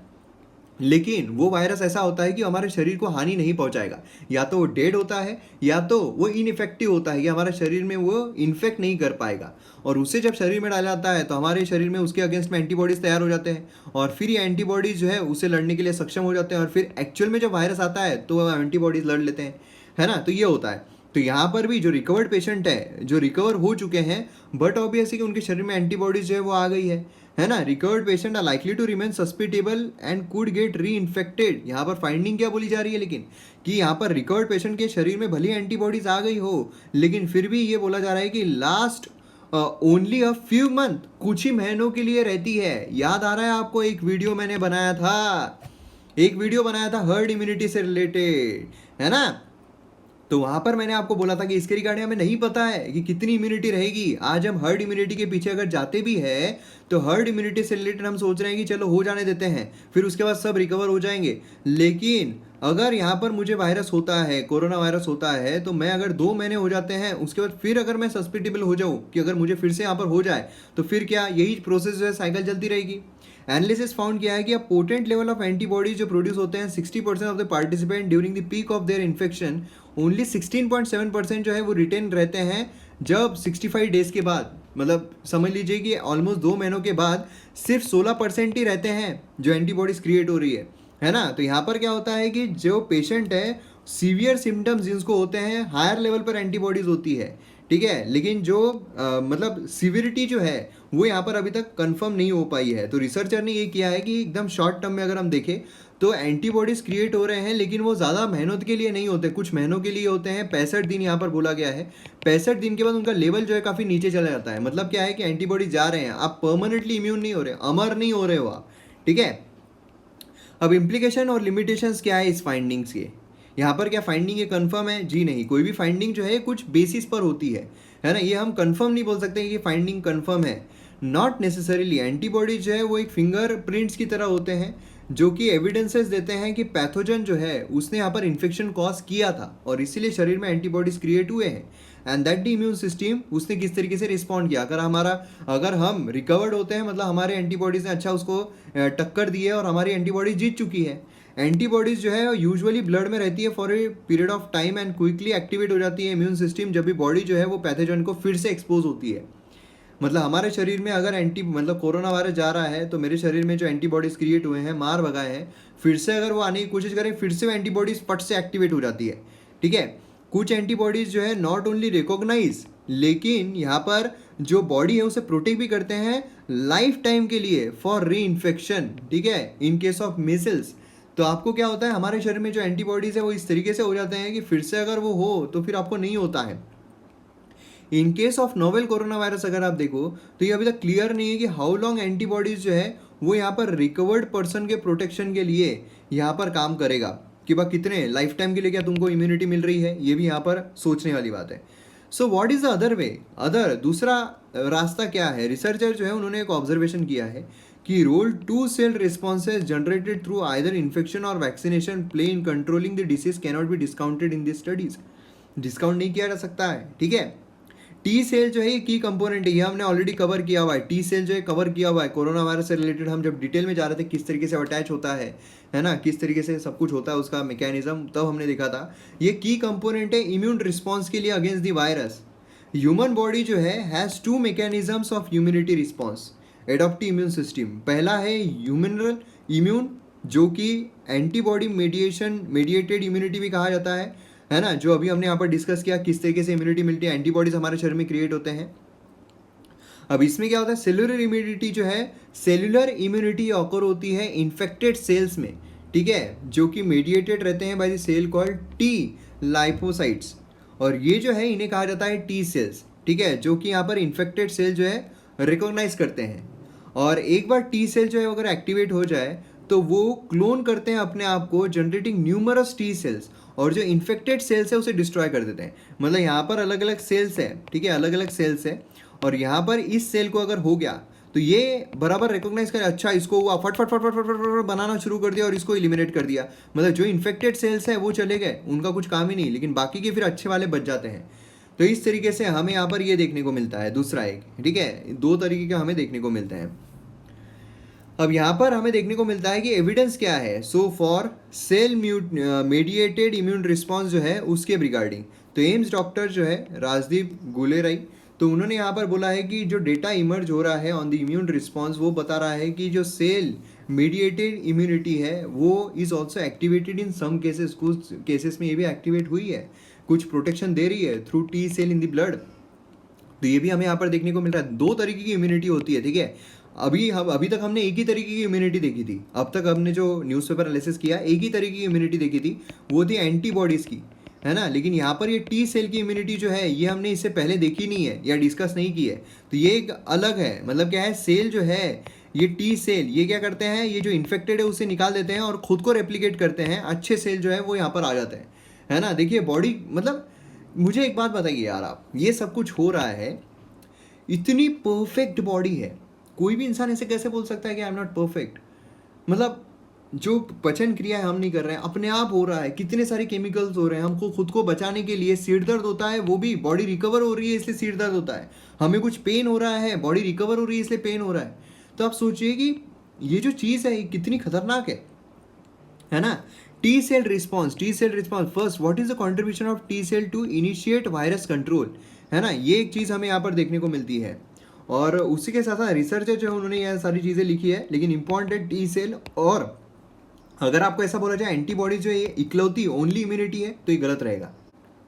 लेकिन वो वायरस ऐसा होता है कि हमारे शरीर को हानि नहीं पहुंचाएगा। या तो वो डेड होता है या तो वो इनइफेक्टिव होता है कि हमारे शरीर में वो इन्फेक्ट नहीं कर पाएगा, और उसे जब शरीर में डाला जाता है तो हमारे शरीर में उसके अगेंस्ट में एंटीबॉडीज़ तैयार हो जाते हैं, और फिर ये एंटीबॉडीज़ जो है उसे लड़ने के लिए सक्षम हो जाते हैं, और फिर एक्चुअल में जब वायरस आता है तो वह एंटीबॉडीज़ लड़ लेते हैं, है ना। तो ये होता है। तो यहाँ पर भी जो रिकवर्ड पेशेंट है, जो रिकवर हो चुके हैं बट ऑब्वियसली कि उनके शरीर में एंटीबॉडीज जो है वो आ गई है ना। Recovered patient are likely to remain susceptible and could get reinfected. यहाँ पर फाइंडिंग क्या बोली जा रही है, लेकिन कि यहाँ पर रिकवर्ड पेशेंट के शरीर में भले एंटीबॉडीज आ गई हो, लेकिन फिर भी ये बोला जा रहा है कि last only a few month, कुछ ही महीनों के लिए रहती है। याद आ रहा है आपको एक वीडियो मैंने बनाया था हर्ड इम्यूनिटी से रिलेटेड, है ना। तो वहाँ पर मैंने आपको बोला था कि इसके रिगार्डिंग हमें नहीं पता है कि कितनी इम्यूनिटी रहेगी। आज हम हर्ड इम्यूनिटी के पीछे अगर जाते भी है तो हर्ड इम्यूनिटी से रिलेटेड हम सोच रहे हैं कि चलो हो जाने देते हैं, फिर उसके बाद सब रिकवर हो जाएंगे। लेकिन अगर यहाँ पर मुझे वायरस होता है, कोरोना वायरस होता है, तो मैं अगर 2 महीने हो जाते हैं उसके बाद फिर अगर मैं सस्पिटेबल हो जाऊँ कि अगर मुझे फिर से यहाँ पर हो जाए, तो फिर क्या यही प्रोसेस जो है साइकिल चलती रहेगी। एनालिसिस फाउंड किया है कि अब पोटेंट लेवल ऑफ एंटीबॉडीज जो प्रोड्यूस होते हैं 60% of the participant during the peak of their infection, only 16.7% जो है वो रिटेन रहते हैं जब 65 डेज के बाद, मतलब समझ लीजिए कि ऑलमोस्ट 2 महीनों के बाद सिर्फ 16% ही रहते हैं जो एंटीबॉडीज क्रिएट हो रही है ना। तो यहाँ पर क्या होता है कि जो पेशेंट है सीवियर सिम्टम्स जिनको होते हैं हायर लेवल पर एंटीबॉडीज होती है, ठीक है, लेकिन जो मतलब सीवियरिटी जो है वो यहाँ पर अभी तक कंफर्म नहीं हो पाई है। तो रिसर्चर ने ये किया है कि एकदम शॉर्ट टर्म में अगर हम देखें तो एंटीबॉडीज़ क्रिएट हो रहे हैं, लेकिन वो ज़्यादा महीनों के लिए नहीं होते, कुछ महीनों के लिए होते हैं। 65 दिन यहाँ पर बोला गया है। 65 दिन के बाद उनका लेवल जो है काफ़ी नीचे चला जाता है। मतलब क्या है कि एंटीबॉडीज जा रहे हैं, आप परमानेंटली इम्यून नहीं हो रहे, अमर नहीं हो रहे हो आप, ठीक है। अब इम्प्लीकेशन और लिमिटेशंस क्या है इस फाइंडिंग्स के। यहाँ पर क्या फाइंडिंग ये कंफर्म है? जी नहीं, कोई भी फाइंडिंग जो है कुछ बेसिस पर होती है ना। ये हम कंफर्म नहीं बोल सकते कि फाइंडिंग कंफर्म है, नॉट नेसेसरीली। एंटीबॉडीज जो है वो एक फिंगर प्रिंट्स की तरह होते हैं जो कि एविडेंसेस देते हैं कि पैथोजन जो है उसने यहाँ पर इन्फेक्शन कॉज किया था और इसीलिए शरीर में एंटीबॉडीज क्रिएट हुए हैं and that the immune system उसने किस तरीके से रिस्पॉन्ड किया। अगर हम रिकवर्ड होते हैं मतलब हमारे एंटीबॉडीज ने अच्छा उसको टक्कर दी है और हमारी एंटीबॉडीज जीत चुकी है। एंटीबॉडीज जो है यूजुअली ब्लड में रहती है for a period of time and quickly activate हो जाती है इम्यून सिस्टम जब भी बॉडी जो है वो पैथोजन को फिर से एक्सपोज होती है। मतलब हमारे शरीर में अगर कोरोना वायरस जा रहा है तो मेरे शरीर में जो एंटीबॉडीज क्रिएट हुए हैं मार भगाए हैं, फिर से अगर वो आने की कोशिश करें फिर से वो एंटीबॉडीज फट से एक्टिवेट हो जाती है। ठीक है, कुछ एंटीबॉडीज जो है नॉट ओनली रिकॉग्नाइज लेकिन यहाँ पर जो बॉडी है उसे प्रोटेक्ट भी करते हैं लाइफ टाइम के लिए फॉर री इन्फेक्शन। ठीक है, इन केस ऑफ मिसल्स। तो आपको क्या होता है, हमारे शरीर में जो एंटीबॉडीज है वो इस तरीके से हो जाते हैं कि फिर से अगर वो हो तो फिर आपको नहीं होता है। In case of novel corona virus अगर आप देखो तो ये अभी तक क्लियर नहीं है कि हाउ लॉन्ग एंटीबॉडीज जो है वो यहाँ पर रिकवर्ड पर्सन के प्रोटेक्शन के लिए यहाँ पर काम करेगा कि बा कितने लाइफ टाइम के लिए क्या तुमको इम्यूनिटी मिल रही है, ये भी यहाँ पर सोचने वाली बात है। So what is the other way, दूसरा रास्ता क्या है। रिसर्चर जो है उन्होंने एक ऑब्जर्वेशन किया है कि role 2 cell responses generated through either infection और vaccination play in controlling the disease cannot be discounted in this studies. Discount नहीं किया जा सकता है। ठीक है, टी सेल जो है ये की कंपोनेंट है, ये हमने ऑलरेडी कवर किया हुआ है। टी सेल जो है कवर किया हुआ है कोरोना वायरस से रिलेटेड। हम जब डिटेल में जा रहे थे किस तरीके से अटैच होता है ना, किस तरीके से सब कुछ होता है उसका मैकेनिज्म, तब हमने देखा था ये की कंपोनेंट है इम्यून रिस्पॉन्स के लिए against the virus. Human body जो है has 2 mechanisms of immunity response adaptive immune system. पहला है ह्यूमरल इम्यून जो कि एंटीबॉडी मेडिएटेड इम्यूनिटी भी कहा जाता है ना, जो अभी हमने यहाँ पर डिस्कस किया किस तरीके से इम्यूनिटी मिलती है, एंटीबॉडीज हमारे शरीर में क्रिएट होते हैं। अब इसमें क्या होता है, सेलुलर इम्यूनिटी जो है, सेलुलर इम्यूनिटी ऑकर होती है इन्फेक्टेड सेल्स में। ठीक है, जो कि मेडिएटेड रहते हैं by the cell called T lymphocytes, और ये जो है इन्हें कहा जाता है टी सेल्स। ठीक है, जो कि यहाँ पर इन्फेक्टेड सेल जो है रिकॉग्नाइज करते हैं, और एक बार टी सेल जो है अगर एक्टिवेट हो जाए तो वो क्लोन करते हैं अपने आप को जनरेटिंग न्यूमरस टी सेल्स, और जो इन्फेक्टेड सेल्स है उसे डिस्ट्रॉय कर देते हैं। मतलब यहाँ पर अलग अलग सेल्स है, ठीक है, अलग अलग सेल्स है, और यहाँ पर इस सेल को अगर हो गया तो ये बराबर रिकॉग्नाइज करे, अच्छा इसको हुआ, फट फट फट फट फट फट बनाना शुरू कर दिया और इसको एलिमिनेट कर दिया। मतलब जो इन्फेक्टेड सेल्स है वो चले गए, उनका कुछ काम ही नहीं, लेकिन बाकी के फिर अच्छे वाले बच जाते हैं। तो इस तरीके से हमें यहाँ पर ये देखने को मिलता है दूसरा एक। ठीक है, 2 तरीके का हमें देखने को मिलते हैं। अब यहाँ पर हमें देखने को मिलता है कि एविडेंस क्या है। So for sale mediated immune response जो है उसके रिगार्डिंग, तो एम्स डॉक्टर जो है राजदीप गुलेराई, तो उन्होंने यहाँ पर बोला है कि जो डेटा इमर्ज हो रहा है ऑन द इम्यून रिस्पॉन्स वो बता रहा है कि जो सेल मेडिएटेड इम्यूनिटी है वो is also activated in some cases. कुछ केसेस में ये भी एक्टिवेट हुई है, कुछ प्रोटेक्शन दे रही है through T cell in the blood. तो ये भी हमें यहाँ पर देखने को मिल रहा है। 2 तरीके की इम्यूनिटी होती है। ठीक है, अभी तक हमने एक ही तरीके की इम्यूनिटी देखी थी। अब तक हमने जो न्यूज़पेपर एनालिसिस किया एक ही तरीके की इम्यूनिटी देखी थी, वो थी एंटीबॉडीज़ की, है ना। लेकिन यहाँ पर ये टी सेल की इम्यूनिटी जो है ये हमने इससे पहले देखी नहीं है या डिस्कस नहीं की है, तो ये एक अलग है। मतलब क्या है, सेल जो है ये टी सेल ये क्या करते हैं, ये जो इन्फेक्टेड है उसे निकाल देते हैं और खुद को रेप्लिकेट करते हैं, अच्छे सेल जो है वो यहाँ पर आ जाते हैं, है ना। देखिए बॉडी, मतलब मुझे एक बात बताइए यार, आप ये सब कुछ हो रहा है, इतनी परफेक्ट बॉडी है, कोई भी इंसान ऐसे कैसे बोल सकता है कि आई एम नॉट परफेक्ट। मतलब जो पचन क्रिया है हम नहीं कर रहे हैं, अपने आप हो रहा है, कितने सारे केमिकल्स हो रहे हैं, हमको खुद को बचाने के लिए सिर दर्द होता है, वो भी बॉडी रिकवर हो रही है इसलिए सिर दर्द होता है, हमें कुछ पेन हो रहा है, बॉडी रिकवर हो रही है इसलिए पेन हो रहा है। तो आप सोचिए कि ये जो चीज़ है ये कितनी खतरनाक है ना। T cell response first, what is the contribution of T cell to initiate virus control, है ना। ये एक चीज़ हमें यहाँ पर देखने को मिलती है, और उसी के साथ साथ रिसर्चर जो है उन्होंने यह सारी चीज़ें लिखी है। लेकिन इंपॉर्टेंट टी सेल, और अगर आपको ऐसा बोला जाए एंटीबॉडीज जो है ये इकलौती ओनली इम्यूनिटी है तो ये गलत रहेगा।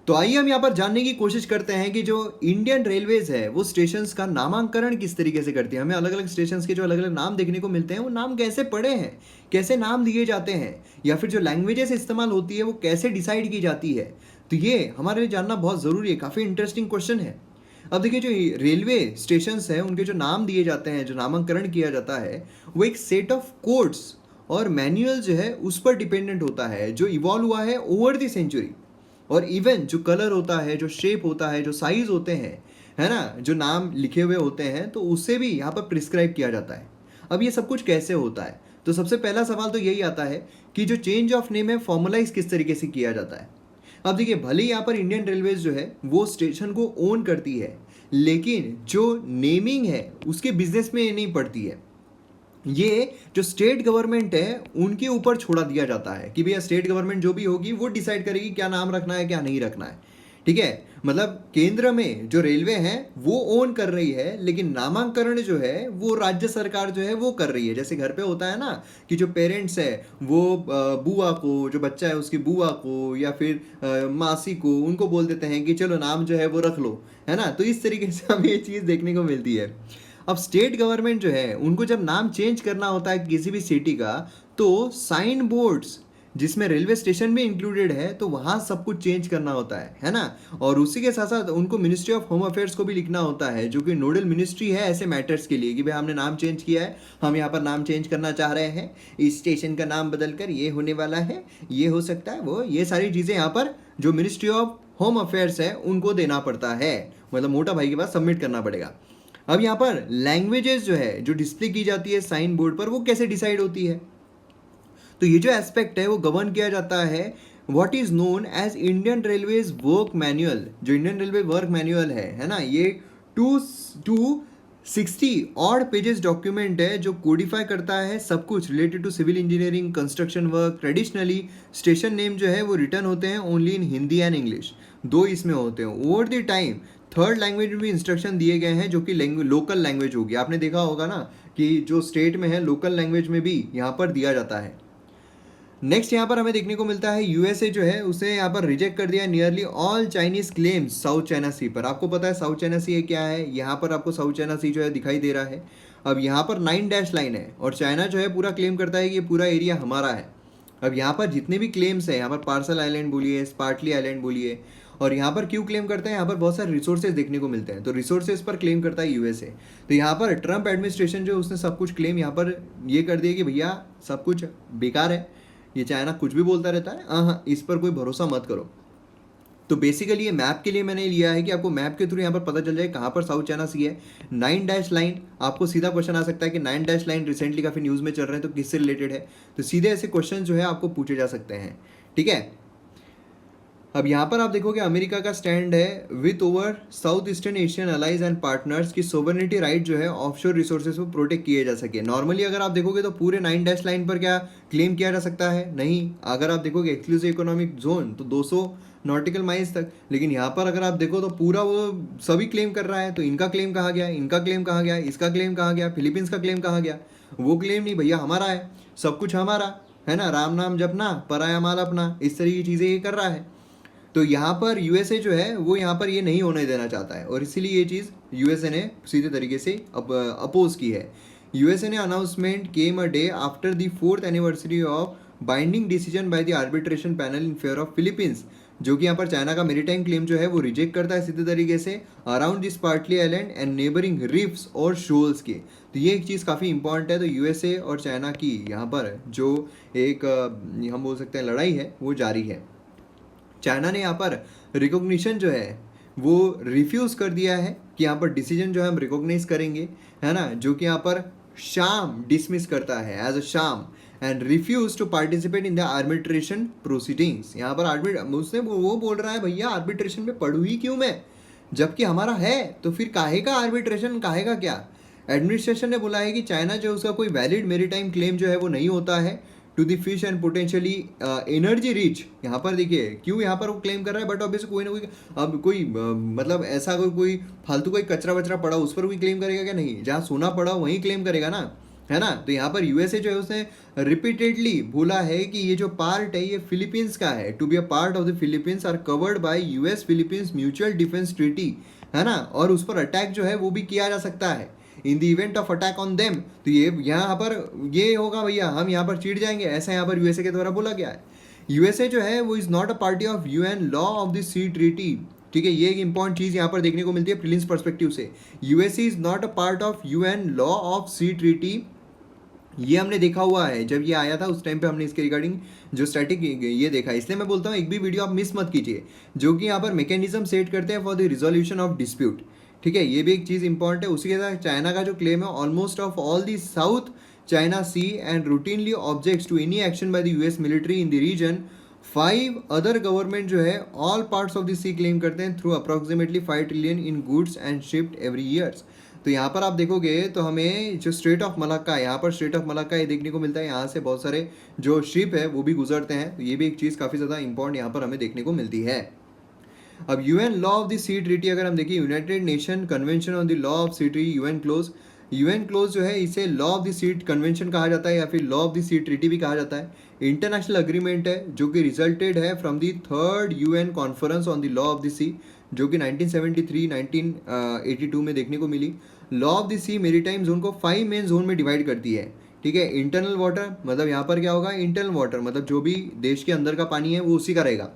तो आइए हम यहाँ पर जानने की कोशिश करते हैं कि जो इंडियन रेलवेज है वो स्टेशंस का नामांकन किस तरीके से करती है। हमें अलग अलग स्टेशंस के जो अलग अलग नाम देखने को मिलते हैं वो नाम कैसे पड़े हैं, कैसे नाम दिए जाते हैं, या फिर जो लैंग्वेजेस इस्तेमाल होती है वो कैसे डिसाइड की जाती है। तो ये हमारे लिए जानना बहुत ज़रूरी है, काफ़ी इंटरेस्टिंग क्वेश्चन है। अब देखिए जो रेलवे स्टेशंस हैं उनके जो नाम दिए जाते हैं, जो नामांकन किया जाता है, वो एक सेट ऑफ कोड्स और मैनुअल जो है उस पर डिपेंडेंट होता है, जो इवॉल्व हुआ है ओवर द सेंचुरी। और इवन जो कलर होता है, जो शेप होता है, जो साइज होते हैं, है ना, जो नाम लिखे हुए होते हैं, तो उससे भी यहाँ पर प्रिस्क्राइब किया जाता है। अब ये सब कुछ कैसे होता है, तो सबसे पहला सवाल तो यही आता है कि जो चेंज ऑफ नेम है फॉर्मलाइज किस तरीके से किया जाता है। अब देखिए, भले ही यहाँ पर इंडियन रेलवेज जो है वो स्टेशन को ओन करती है, लेकिन जो नेमिंग है उसके बिजनेस में नहीं पड़ती है। ये जो स्टेट गवर्नमेंट है उनके ऊपर छोड़ा दिया जाता है कि भैया स्टेट गवर्नमेंट जो भी होगी वो डिसाइड करेगी क्या नाम रखना है क्या नहीं रखना है। ठीक है, मतलब केंद्र में जो रेलवे है वो ओन कर रही है, लेकिन नामांकन जो है वो राज्य सरकार जो है वो कर रही है। जैसे घर पे होता है ना कि जो पेरेंट्स है वो बुआ को, जो बच्चा है उसकी बुआ को या फिर मासी को, उनको बोल देते हैं कि चलो नाम जो है वो रख लो, है ना। तो इस तरीके से हमें ये चीज़ देखने को मिलती है। अब स्टेट गवर्नमेंट जो है उनको जब नाम चेंज करना होता है किसी भी सिटी का, तो साइन बोर्ड्स जिसमें रेलवे स्टेशन भी इंक्लूडेड है तो वहाँ सब कुछ चेंज करना होता है ना। और उसी के साथ साथ उनको मिनिस्ट्री ऑफ होम अफेयर्स को भी लिखना होता है, जो कि नोडल मिनिस्ट्री है ऐसे मैटर्स के लिए, कि भाई हमने नाम चेंज किया है, हम यहाँ पर नाम चेंज करना चाह रहे हैं, इस स्टेशन का नाम बदल कर ये होने वाला है, ये हो सकता है वो, ये सारी चीज़ें यहाँ पर जो मिनिस्ट्री ऑफ होम अफेयर्स है उनको देना पड़ता है, मतलब मोटा भाई के पास सबमिट करना पड़ेगा। अब यहाँ पर लैंग्वेजेस जो है जो डिस्प्ले की जाती है साइन बोर्ड पर वो कैसे डिसाइड होती है, तो ये जो एस्पेक्ट है वो गवर्न किया जाता है what is known as Indian railways work manual. जो इंडियन रेलवे वर्क मैनुअल है ना, ये 260 ऑड पेजेस डॉक्यूमेंट है जो कोडिफाई करता है सब कुछ related to civil engineering, construction work. Traditionally station name जो है वो रिटर्न होते हैं only in Hindi and English, दो इसमें होते हैं। Over the time third language में भी इंस्ट्रक्शन दिए गए हैं जो कि लोकल लैंग्वेज होगी। आपने देखा होगा ना कि जो स्टेट में है लोकल लैंग्वेज में भी यहाँ पर दिया जाता है। नेक्स्ट यहाँ पर हमें देखने को मिलता है यूएसए जो है उसे यहाँ पर रिजेक्ट कर दिया nearly all Chinese claims South China Sea पर। आपको पता है साउथ चाइना सी क्या है, यहाँ पर आपको साउथ चाइना सी जो है दिखाई दे रहा है। अब यहाँ पर 9 डैश लाइन है और चाइना जो है पूरा क्लेम करता है कि ये पूरा एरिया हमारा है। अब यहाँ पर जितने भी क्लेम्स है, यहाँ पर पार्सल आइलैंड बोलिए, स्पार्टली आइलैंड बोलिए, और यहाँ पर क्यों क्लेम करते हैं, यहाँ पर बहुत सारे रिसोर्सेज देखने को मिलते हैं, तो रिसोर्सेज पर क्लेम करता है यूएसए। तो यहाँ पर ट्रम्प एडमिनिस्ट्रेशन जो उसने सब कुछ क्लेम यहाँ पर ये कर दिया कि भैया सब कुछ बेकार है, ये चाइना कुछ भी बोलता रहता है, हाँ इस पर कोई भरोसा मत करो। तो बेसिकली ये मैप के लिए मैंने लिया है कि आपको मैप के थ्रू यहाँ पर पता चल जाए कहाँ पर साउथ चाइना सी है। 9 डैश लाइन, आपको सीधा क्वेश्चन आ सकता है कि 9 डैश लाइन रिसेंटली काफ़ी न्यूज़ में चल रहे हैं तो किससे रिलेटेड है, तो सीधे ऐसे क्वेश्चन जो है आपको पूछे जा सकते हैं। ठीक है, अब यहाँ पर आप देखोगे अमेरिका का स्टैंड है with over south eastern Asian allies and partners की सोवरेनिटी राइट जो है ऑफशोर रिसोर्सेज को प्रोटेक्ट किए जा सके। नॉर्मली अगर आप देखोगे तो पूरे 9 डैश लाइन पर क्या क्लेम किया जा सकता है, नहीं। अगर आप देखोगे एक्सक्लूसिव इकोनॉमिक जोन तो 200 नॉटिकल माइल्स तक, लेकिन यहाँ पर अगर आप देखो तो पूरा वो सभी क्लेम कर रहा है। तो इनका क्लेम कहाँ गया, इनका क्लेम कहाँ गया, इसका क्लेम कहाँ गया, फिलीपींस का क्लेम कहाँ गया, वो क्लेम नहीं, भैया हमारा है, सब कुछ हमारा है ना, राम नाम जपना पराया माल अपना, इस तरह की चीज़ें ये कर रहा है। तो यहाँ पर यूएसए जो है वो यहाँ पर ये नहीं होने देना चाहता है और इसीलिए ये चीज़ यूएसए ने सीधे तरीके से अपोज की है। यूएसए ने announcement came a day after the 4th anniversary of binding decision by the arbitration panel in favour of Philippines, जो कि यहाँ पर चाइना का मेरीटाइम क्लेम जो है वो रिजेक्ट करता है सीधे तरीके से around this partly island and neighbouring riffs और शोल्स के। तो ये एक चीज़ काफ़ी इंपॉर्टेंट है। तो यूएसए और चाइना की यहाँ पर जो एक हम बोल सकते हैं लड़ाई है वो जारी है। चाइना ने यहाँ पर रिकॉग्निशन जो है वो रिफ्यूज़ कर दिया है कि यहाँ पर डिसीजन जो है हम रिकॉग्नाइज करेंगे, है ना, जो कि यहाँ पर शाम डिसमिस करता है as a sham and refuse to participate in the arbitration proceedings. यहाँ पर उसने वो बोल रहा है भैया आर्बिट्रेशन में पढ़ूँ ही क्यों मैं, जबकि हमारा है, तो फिर काहे का आर्बिट्रेशन, काहे का क्या। एडमिनिस्ट्रेशन ने बोला है कि चाइना जो उसका कोई वैलिड मेरीटाइम क्लेम जो है वो नहीं होता है to the fish and potentially energy rich. यहाँ पर देखिए क्यों यहाँ पर वो क्लेम कर रहा है, बट ऑब्वियसली कोई ना कोई अब कोई मतलब ऐसा कोई फालतू कोई कचरा वचरा पड़ा उस पर कोई क्लेम करेगा क्या, नहीं, जहाँ सोना पड़ा वहीं क्लेम करेगा ना, है ना। तो यहाँ पर यूएसए जो है उसने रिपीटेडली बोला है कि ये जो पार्ट है ये फिलीपींस का है, to be a part of the Philippines are covered by US Philippines mutual defence treaty, है ना, और उस पर अटैक जो है वो भी किया जा सकता है in the event of attack on them. तो ये यहाँ पर ये होगा भैया हम यहाँ पर चिढ़ जाएंगे, ऐसा यहाँ पर यूएसए के द्वारा बोला गया है। यूएसए जो है वो is not a party of UN law of the sea treaty. ठीक है, ये एक इंपॉर्टेंट चीज़ यहाँ पर देखने को मिलती है प्रीलिम्स पर्सपेक्टिव से। USA is not a part of UN law of sea treaty. ये हमने देखा हुआ है, जब ये आया था उस टाइम पे हमने इसके रिगार्डिंग जो स्टैटिक ये देखा, इसलिए मैं बोलता हूँ एक भी वीडियो आप मिस मत कीजिए, जो कि यहाँ पर मैकेनिज्म सेट करते हैं for the resolution of dispute. ठीक है, ये भी एक चीज़ इंपॉर्टेंट है। उसी के साथ चाइना का जो क्लेम है almost of all the south China Sea and routinely objects to any action by the US military in the region. 5 other government जो है all parts of the sea claim करते हैं through approximately 5 trillion in goods and shipped every years. तो यहाँ पर आप देखोगे तो हमें जो स्ट्रेट ऑफ मलाक्का है, यहाँ पर स्ट्रेट ऑफ मलाक्का ये देखने को मिलता है, यहाँ से बहुत सारे जो शिप है वो भी गुजरते हैं, तो ये भी एक चीज़ काफ़ी ज़्यादा इंपॉर्टेंट यहाँ पर हमें देखने को मिलती है। अब UN law of the sea treaty अगर हम देखिए, United Nation convention on the law of sea treaty, UNCLOS जो है इसे law of the sea convention कहा जाता है या फिर law of the sea treaty भी कहा जाता है। इंटरनेशनल अग्रीमेंट है जो कि रिजल्टेड है from the 3rd UN conference on the law of the sea, जो कि 1973-1982 में देखने को मिली। Law of the sea maritime zone को 5 मेन जोन में डिवाइड करती है, ठीक है। इंटरनल वाटर मतलब यहाँ पर क्या होगा, इंटरनल वाटर मतलब जो भी देश के अंदर का पानी है वो उसी का रहेगा।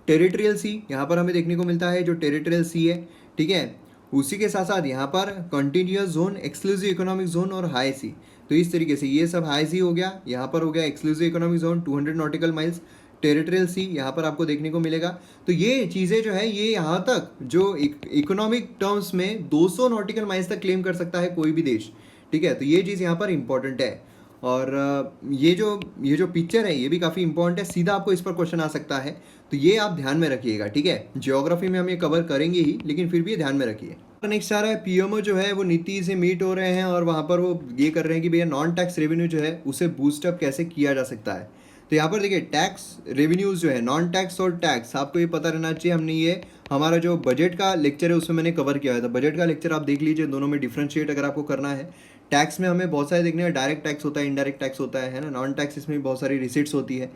टेरिटोरियल सी यहाँ पर हमें देखने को मिलता है जो टेरिटोरियल सी है, ठीक है। उसी के साथ साथ यहाँ पर continuous zone, exclusive economic zone और हाई सी, तो इस तरीके से ये सब हाई सी हो गया, यहाँ पर हो गया exclusive economic zone 200 nautical miles, territorial सी यहाँ पर आपको देखने को मिलेगा। तो ये चीज़ें जो है ये यहाँ तक जो इकोनॉमिक टर्म्स में 200 नॉटिकल माइल्स तक क्लेम कर सकता है कोई भी देश, ठीक है। तो ये चीज़ यहाँ पर इम्पॉर्टेंट है। और ये जो पिक्चर है ये भी काफ़ी इंपॉर्टेंट है, सीधा आपको इस पर क्वेश्चन आ सकता है, तो ये आप ध्यान में रखिएगा, ठीक है। जियोग्राफी में हम ये कवर करेंगे ही, लेकिन फिर भी ये ध्यान में रखिए। नेक्स्ट आ रहा है पीएमओ जो है वो नीति से मीट हो रहे हैं और वहाँ पर वो ये कर रहे हैं कि भैया नॉन टैक्स रेवेन्यू जो है उसे बूस्टअप कैसे किया जा सकता है। तो यहाँ पर देखिए टैक्स रेवेन्यूज़ जो है, नॉन टैक्स और टैक्स, आपको ये पता रहना चाहिए। हमने ये हमारा जो बजट का लेक्चर है उसमें मैंने कवर किया है, तो बजट का लेक्चर आप देख लीजिए, दोनों में डिफ्रेंशिएट अगर आपको करना है। टैक्स में हमें बहुत सारे देखने का डायरेक्ट टैक्स होता है, इनडायरेक्ट टैक्स होता है ना, नॉन टैक्स इसमें भी बहुत सारी रिसिट्स होती है।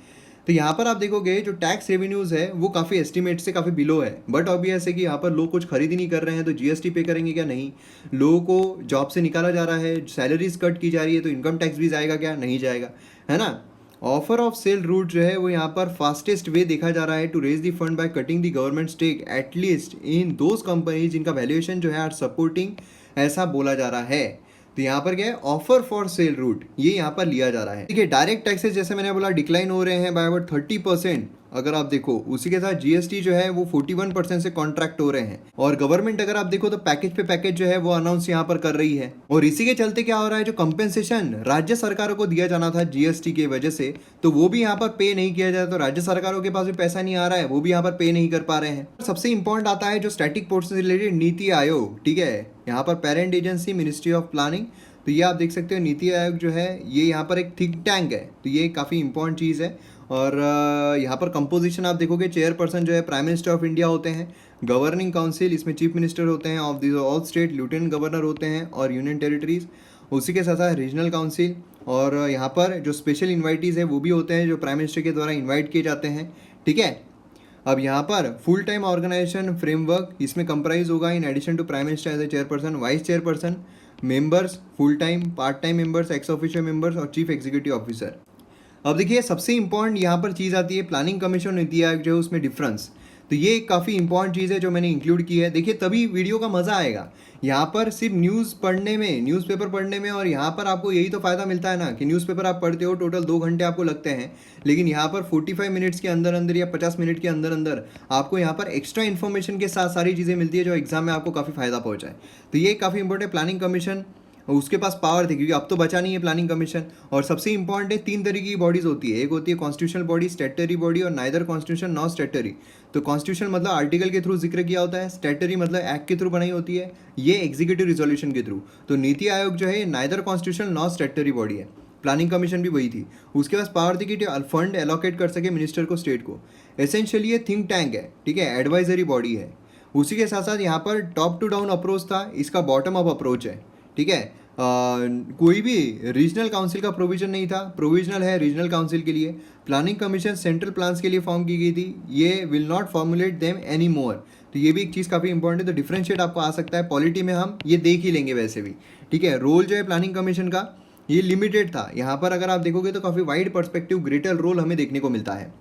तो यहाँ पर आप देखोगे जो टैक्स रेवेन्यूज़ है वो काफ़ी एस्टिमेट से काफ़ी बिलो है, बट ऑब्वियस है कि यहाँ पर लोग कुछ खरीद ही नहीं कर रहे हैं, तो जीएसटी पे करेंगे क्या? नहीं। लोगों को जॉब से निकाला जा रहा है, सैलरीज कट की जा रही है, तो इनकम टैक्स भी जाएगा क्या? नहीं जाएगा, है ना। ऑफर ऑफ सेल रूट जो है वो यहाँ पर फास्टेस्ट वे देखा जा रहा है to raise the fund by cutting the government stake at least in those companies जिनका वैल्यूएशन जो है आर सपोर्टिंग, ऐसा बोला जा रहा है। तो यहाँ पर क्या है, ऑफर फॉर सेल रूट ये यहाँ पर लिया जा रहा है। ठीक है, डायरेक्ट टैक्सेस जैसे मैंने बोला डिक्लाइन हो रहे हैं बाय अबाउट 30%। अगर आप देखो उसी के साथ जीएसटी जो है वो 41% से कॉन्ट्रैक्ट हो रहे हैं। और गवर्नमेंट अगर आप देखो तो पैकेज पे पैकेज जो है वो अनाउंस यहाँ पर कर रही है। और इसी के चलते क्या हो रहा है, जो कंपेंसेशन राज्य सरकारों को दिया जाना था जीएसटी की वजह से, तो वो भी यहाँ पर पे नहीं किया जाता। तो राज्य सरकारों के पास भी पैसा नहीं आ रहा है, वो भी यहाँ पर पे नहीं कर पा रहे हैं। सबसे इंपॉर्टेंट आता है जो स्टैटिक पोर्शन से रिलेटेड नीति आयोग, ठीक है। यहाँ पर parent agency ministry of planning, तो ये आप देख सकते हो नीति आयोग जो है ये यहाँ पर एक थिंक टैंक है, तो ये काफ़ी इंपॉर्टेंट चीज़ है। और यहाँ पर कंपोजिशन आप देखोगे, चेयरपर्सन जो है प्राइम मिनिस्टर ऑफ इंडिया होते हैं, गवर्निंग काउंसिल इसमें चीफ मिनिस्टर होते हैं of the all state, lieutenant governor होते हैं और यूनियन टेरिटरीज, उसी के साथ साथ रीजनल काउंसिल। और यहाँ पर जो स्पेशल इन्वाइटीज़ है वो भी होते हैं जो प्राइम मिनिस्टर के द्वारा इन्वाइट किए जाते हैं, ठीक है। अब यहाँ पर फुल टाइम ऑर्गेनाइजेशन फ्रेमवर्क इसमें कंप्राइज होगा in addition to prime minister as a chairperson, vice chairperson, members, full time, part time members, ex officio members और चीफ एग्जीक्यूटिव ऑफिसर। अब देखिए सबसे इंपॉर्टेंट यहाँ पर चीज़ आती है प्लानिंग कमीशन नीति आयोग जो है उसमें डिफरेंस। तो ये काफ़ी इंपॉर्टेंट चीज़ है जो मैंने इंक्लूड की है। देखिए तभी वीडियो का मज़ा आएगा। यहाँ पर सिर्फ न्यूज़ पढ़ने में, न्यूज़पेपर पढ़ने में, और यहाँ पर आपको यही तो फ़ायदा मिलता है ना कि न्यूज़पेपर आप पढ़ते हो टोटल 2 घंटे आपको लगते हैं, लेकिन यहाँ पर 45 मिनट्स के अंदर अंदर या 50 मिनट के अंदर अंदर आपको यहाँ पर एक्स्ट्रा इन्फॉर्मेशन के साथ सारी चीज़ें मिलती है जो एग्जाम में आपको काफ़ी फ़ायदा पहुँचाए। तो ये काफ़ी इंपॉर्टेंट है प्लानिंग कमीशन, उसके पास पावर थी क्योंकि अब तो बचा नहीं है प्लानिंग कमीशन। और सबसे इंपॉर्टेंट है 3 तरीके की बॉडीज़ होती है, एक होती है कॉन्स्टिट्यूशनल बॉडी, स्टैट्यूटरी बॉडी और नाइदर कॉन्स्टिट्यूशन नॉट स्टैट्यूटरी। तो कॉन्स्टिट्यूशन मतलब आर्टिकल के थ्रू जिक्र किया होता है, स्टैट्यूटरी मतलब एक्ट के थ्रू बनाई होती है, ये एग्जीक्यूटिव रिजोल्यूशन के थ्रू। तो नीति आयोग जो है neither constitutional not statutory body है, प्लानिंग कमीशन भी वही थी। उसके पास पावर थी कि फंड एलोकेट कर सके मिनिस्टर को, स्टेट को। एसेंशियली ये थिंक टैंक है, ठीक है, एडवाइजरी बॉडी है। उसी के साथ साथ यहाँ पर टॉप टू डाउन अप्रोच था, इसका बॉटम अप अप्रोच है, ठीक है। कोई भी रीजनल काउंसिल का प्रोविजन नहीं था, प्रोविजनल है रीजनल काउंसिल के लिए। प्लानिंग कमीशन सेंट्रल प्लान्स के लिए फॉर्म की गई थी, ये will not formulate them any more. तो ये भी एक चीज़ काफ़ी इंपॉर्टेंट है। तो डिफरेंशिएट आपको आ सकता है, पॉलिटी में हम ये देख ही लेंगे वैसे भी, ठीक है। रोल जो है प्लानिंग कमीशन का ये लिमिटेड था, यहाँ पर अगर आप देखोगे तो काफ़ी वाइड पर्सपेक्टिव ग्रेटर रोल हमें देखने को मिलता है।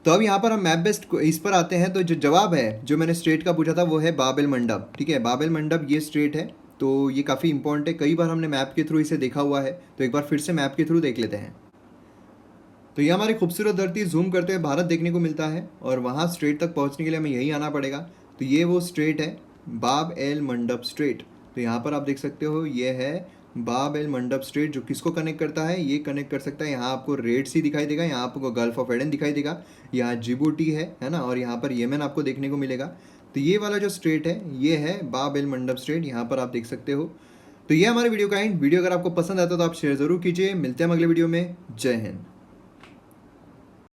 तो अब यहाँ पर हम मैप बेस्ड इस पर आते हैं। तो जो जवाब है जो मैंने स्टेट का पूछा था वो है बाब एल मंडब, ठीक है। बाब एल मंडब ये स्टेट है, तो ये काफ़ी इंपॉर्टेंट है। कई बार हमने मैप के थ्रू इसे देखा हुआ है, तो एक बार फिर से मैप के थ्रू देख लेते हैं। तो ये हमारी खूबसूरत धरती जूम करते हुए भारत देखने को मिलता है, और वहाँ स्ट्रेट तक पहुँचने के लिए हमें यहीं आना पड़ेगा। तो ये वो स्ट्रेट है बाब एल मंडब स्ट्रेट। तो यहाँ पर आप देख सकते हो ये है बाब एल मंडप स्ट्रेट, जो किसको कनेक्ट करता है, ये कनेक्ट कर सकता है। यहाँ आपको रेड सी दिखाई देगा, यहाँ आपको गल्फ ऑफ एडन दिखाई देगा, यहाँ जिबूटी है ना, और यहाँ पर येमन आपको देखने को मिलेगा। तो ये वाला जो स्ट्रेट है ये है बाब एल मंडप स्ट्रेट, यहाँ पर आप देख सकते हो। तो ये हमारे वीडियो का एंड। वीडियो अगर आपको पसंद आता है तो आप शेयर ज़रूर कीजिए। मिलते हैं अगले वीडियो में। जय हिंद।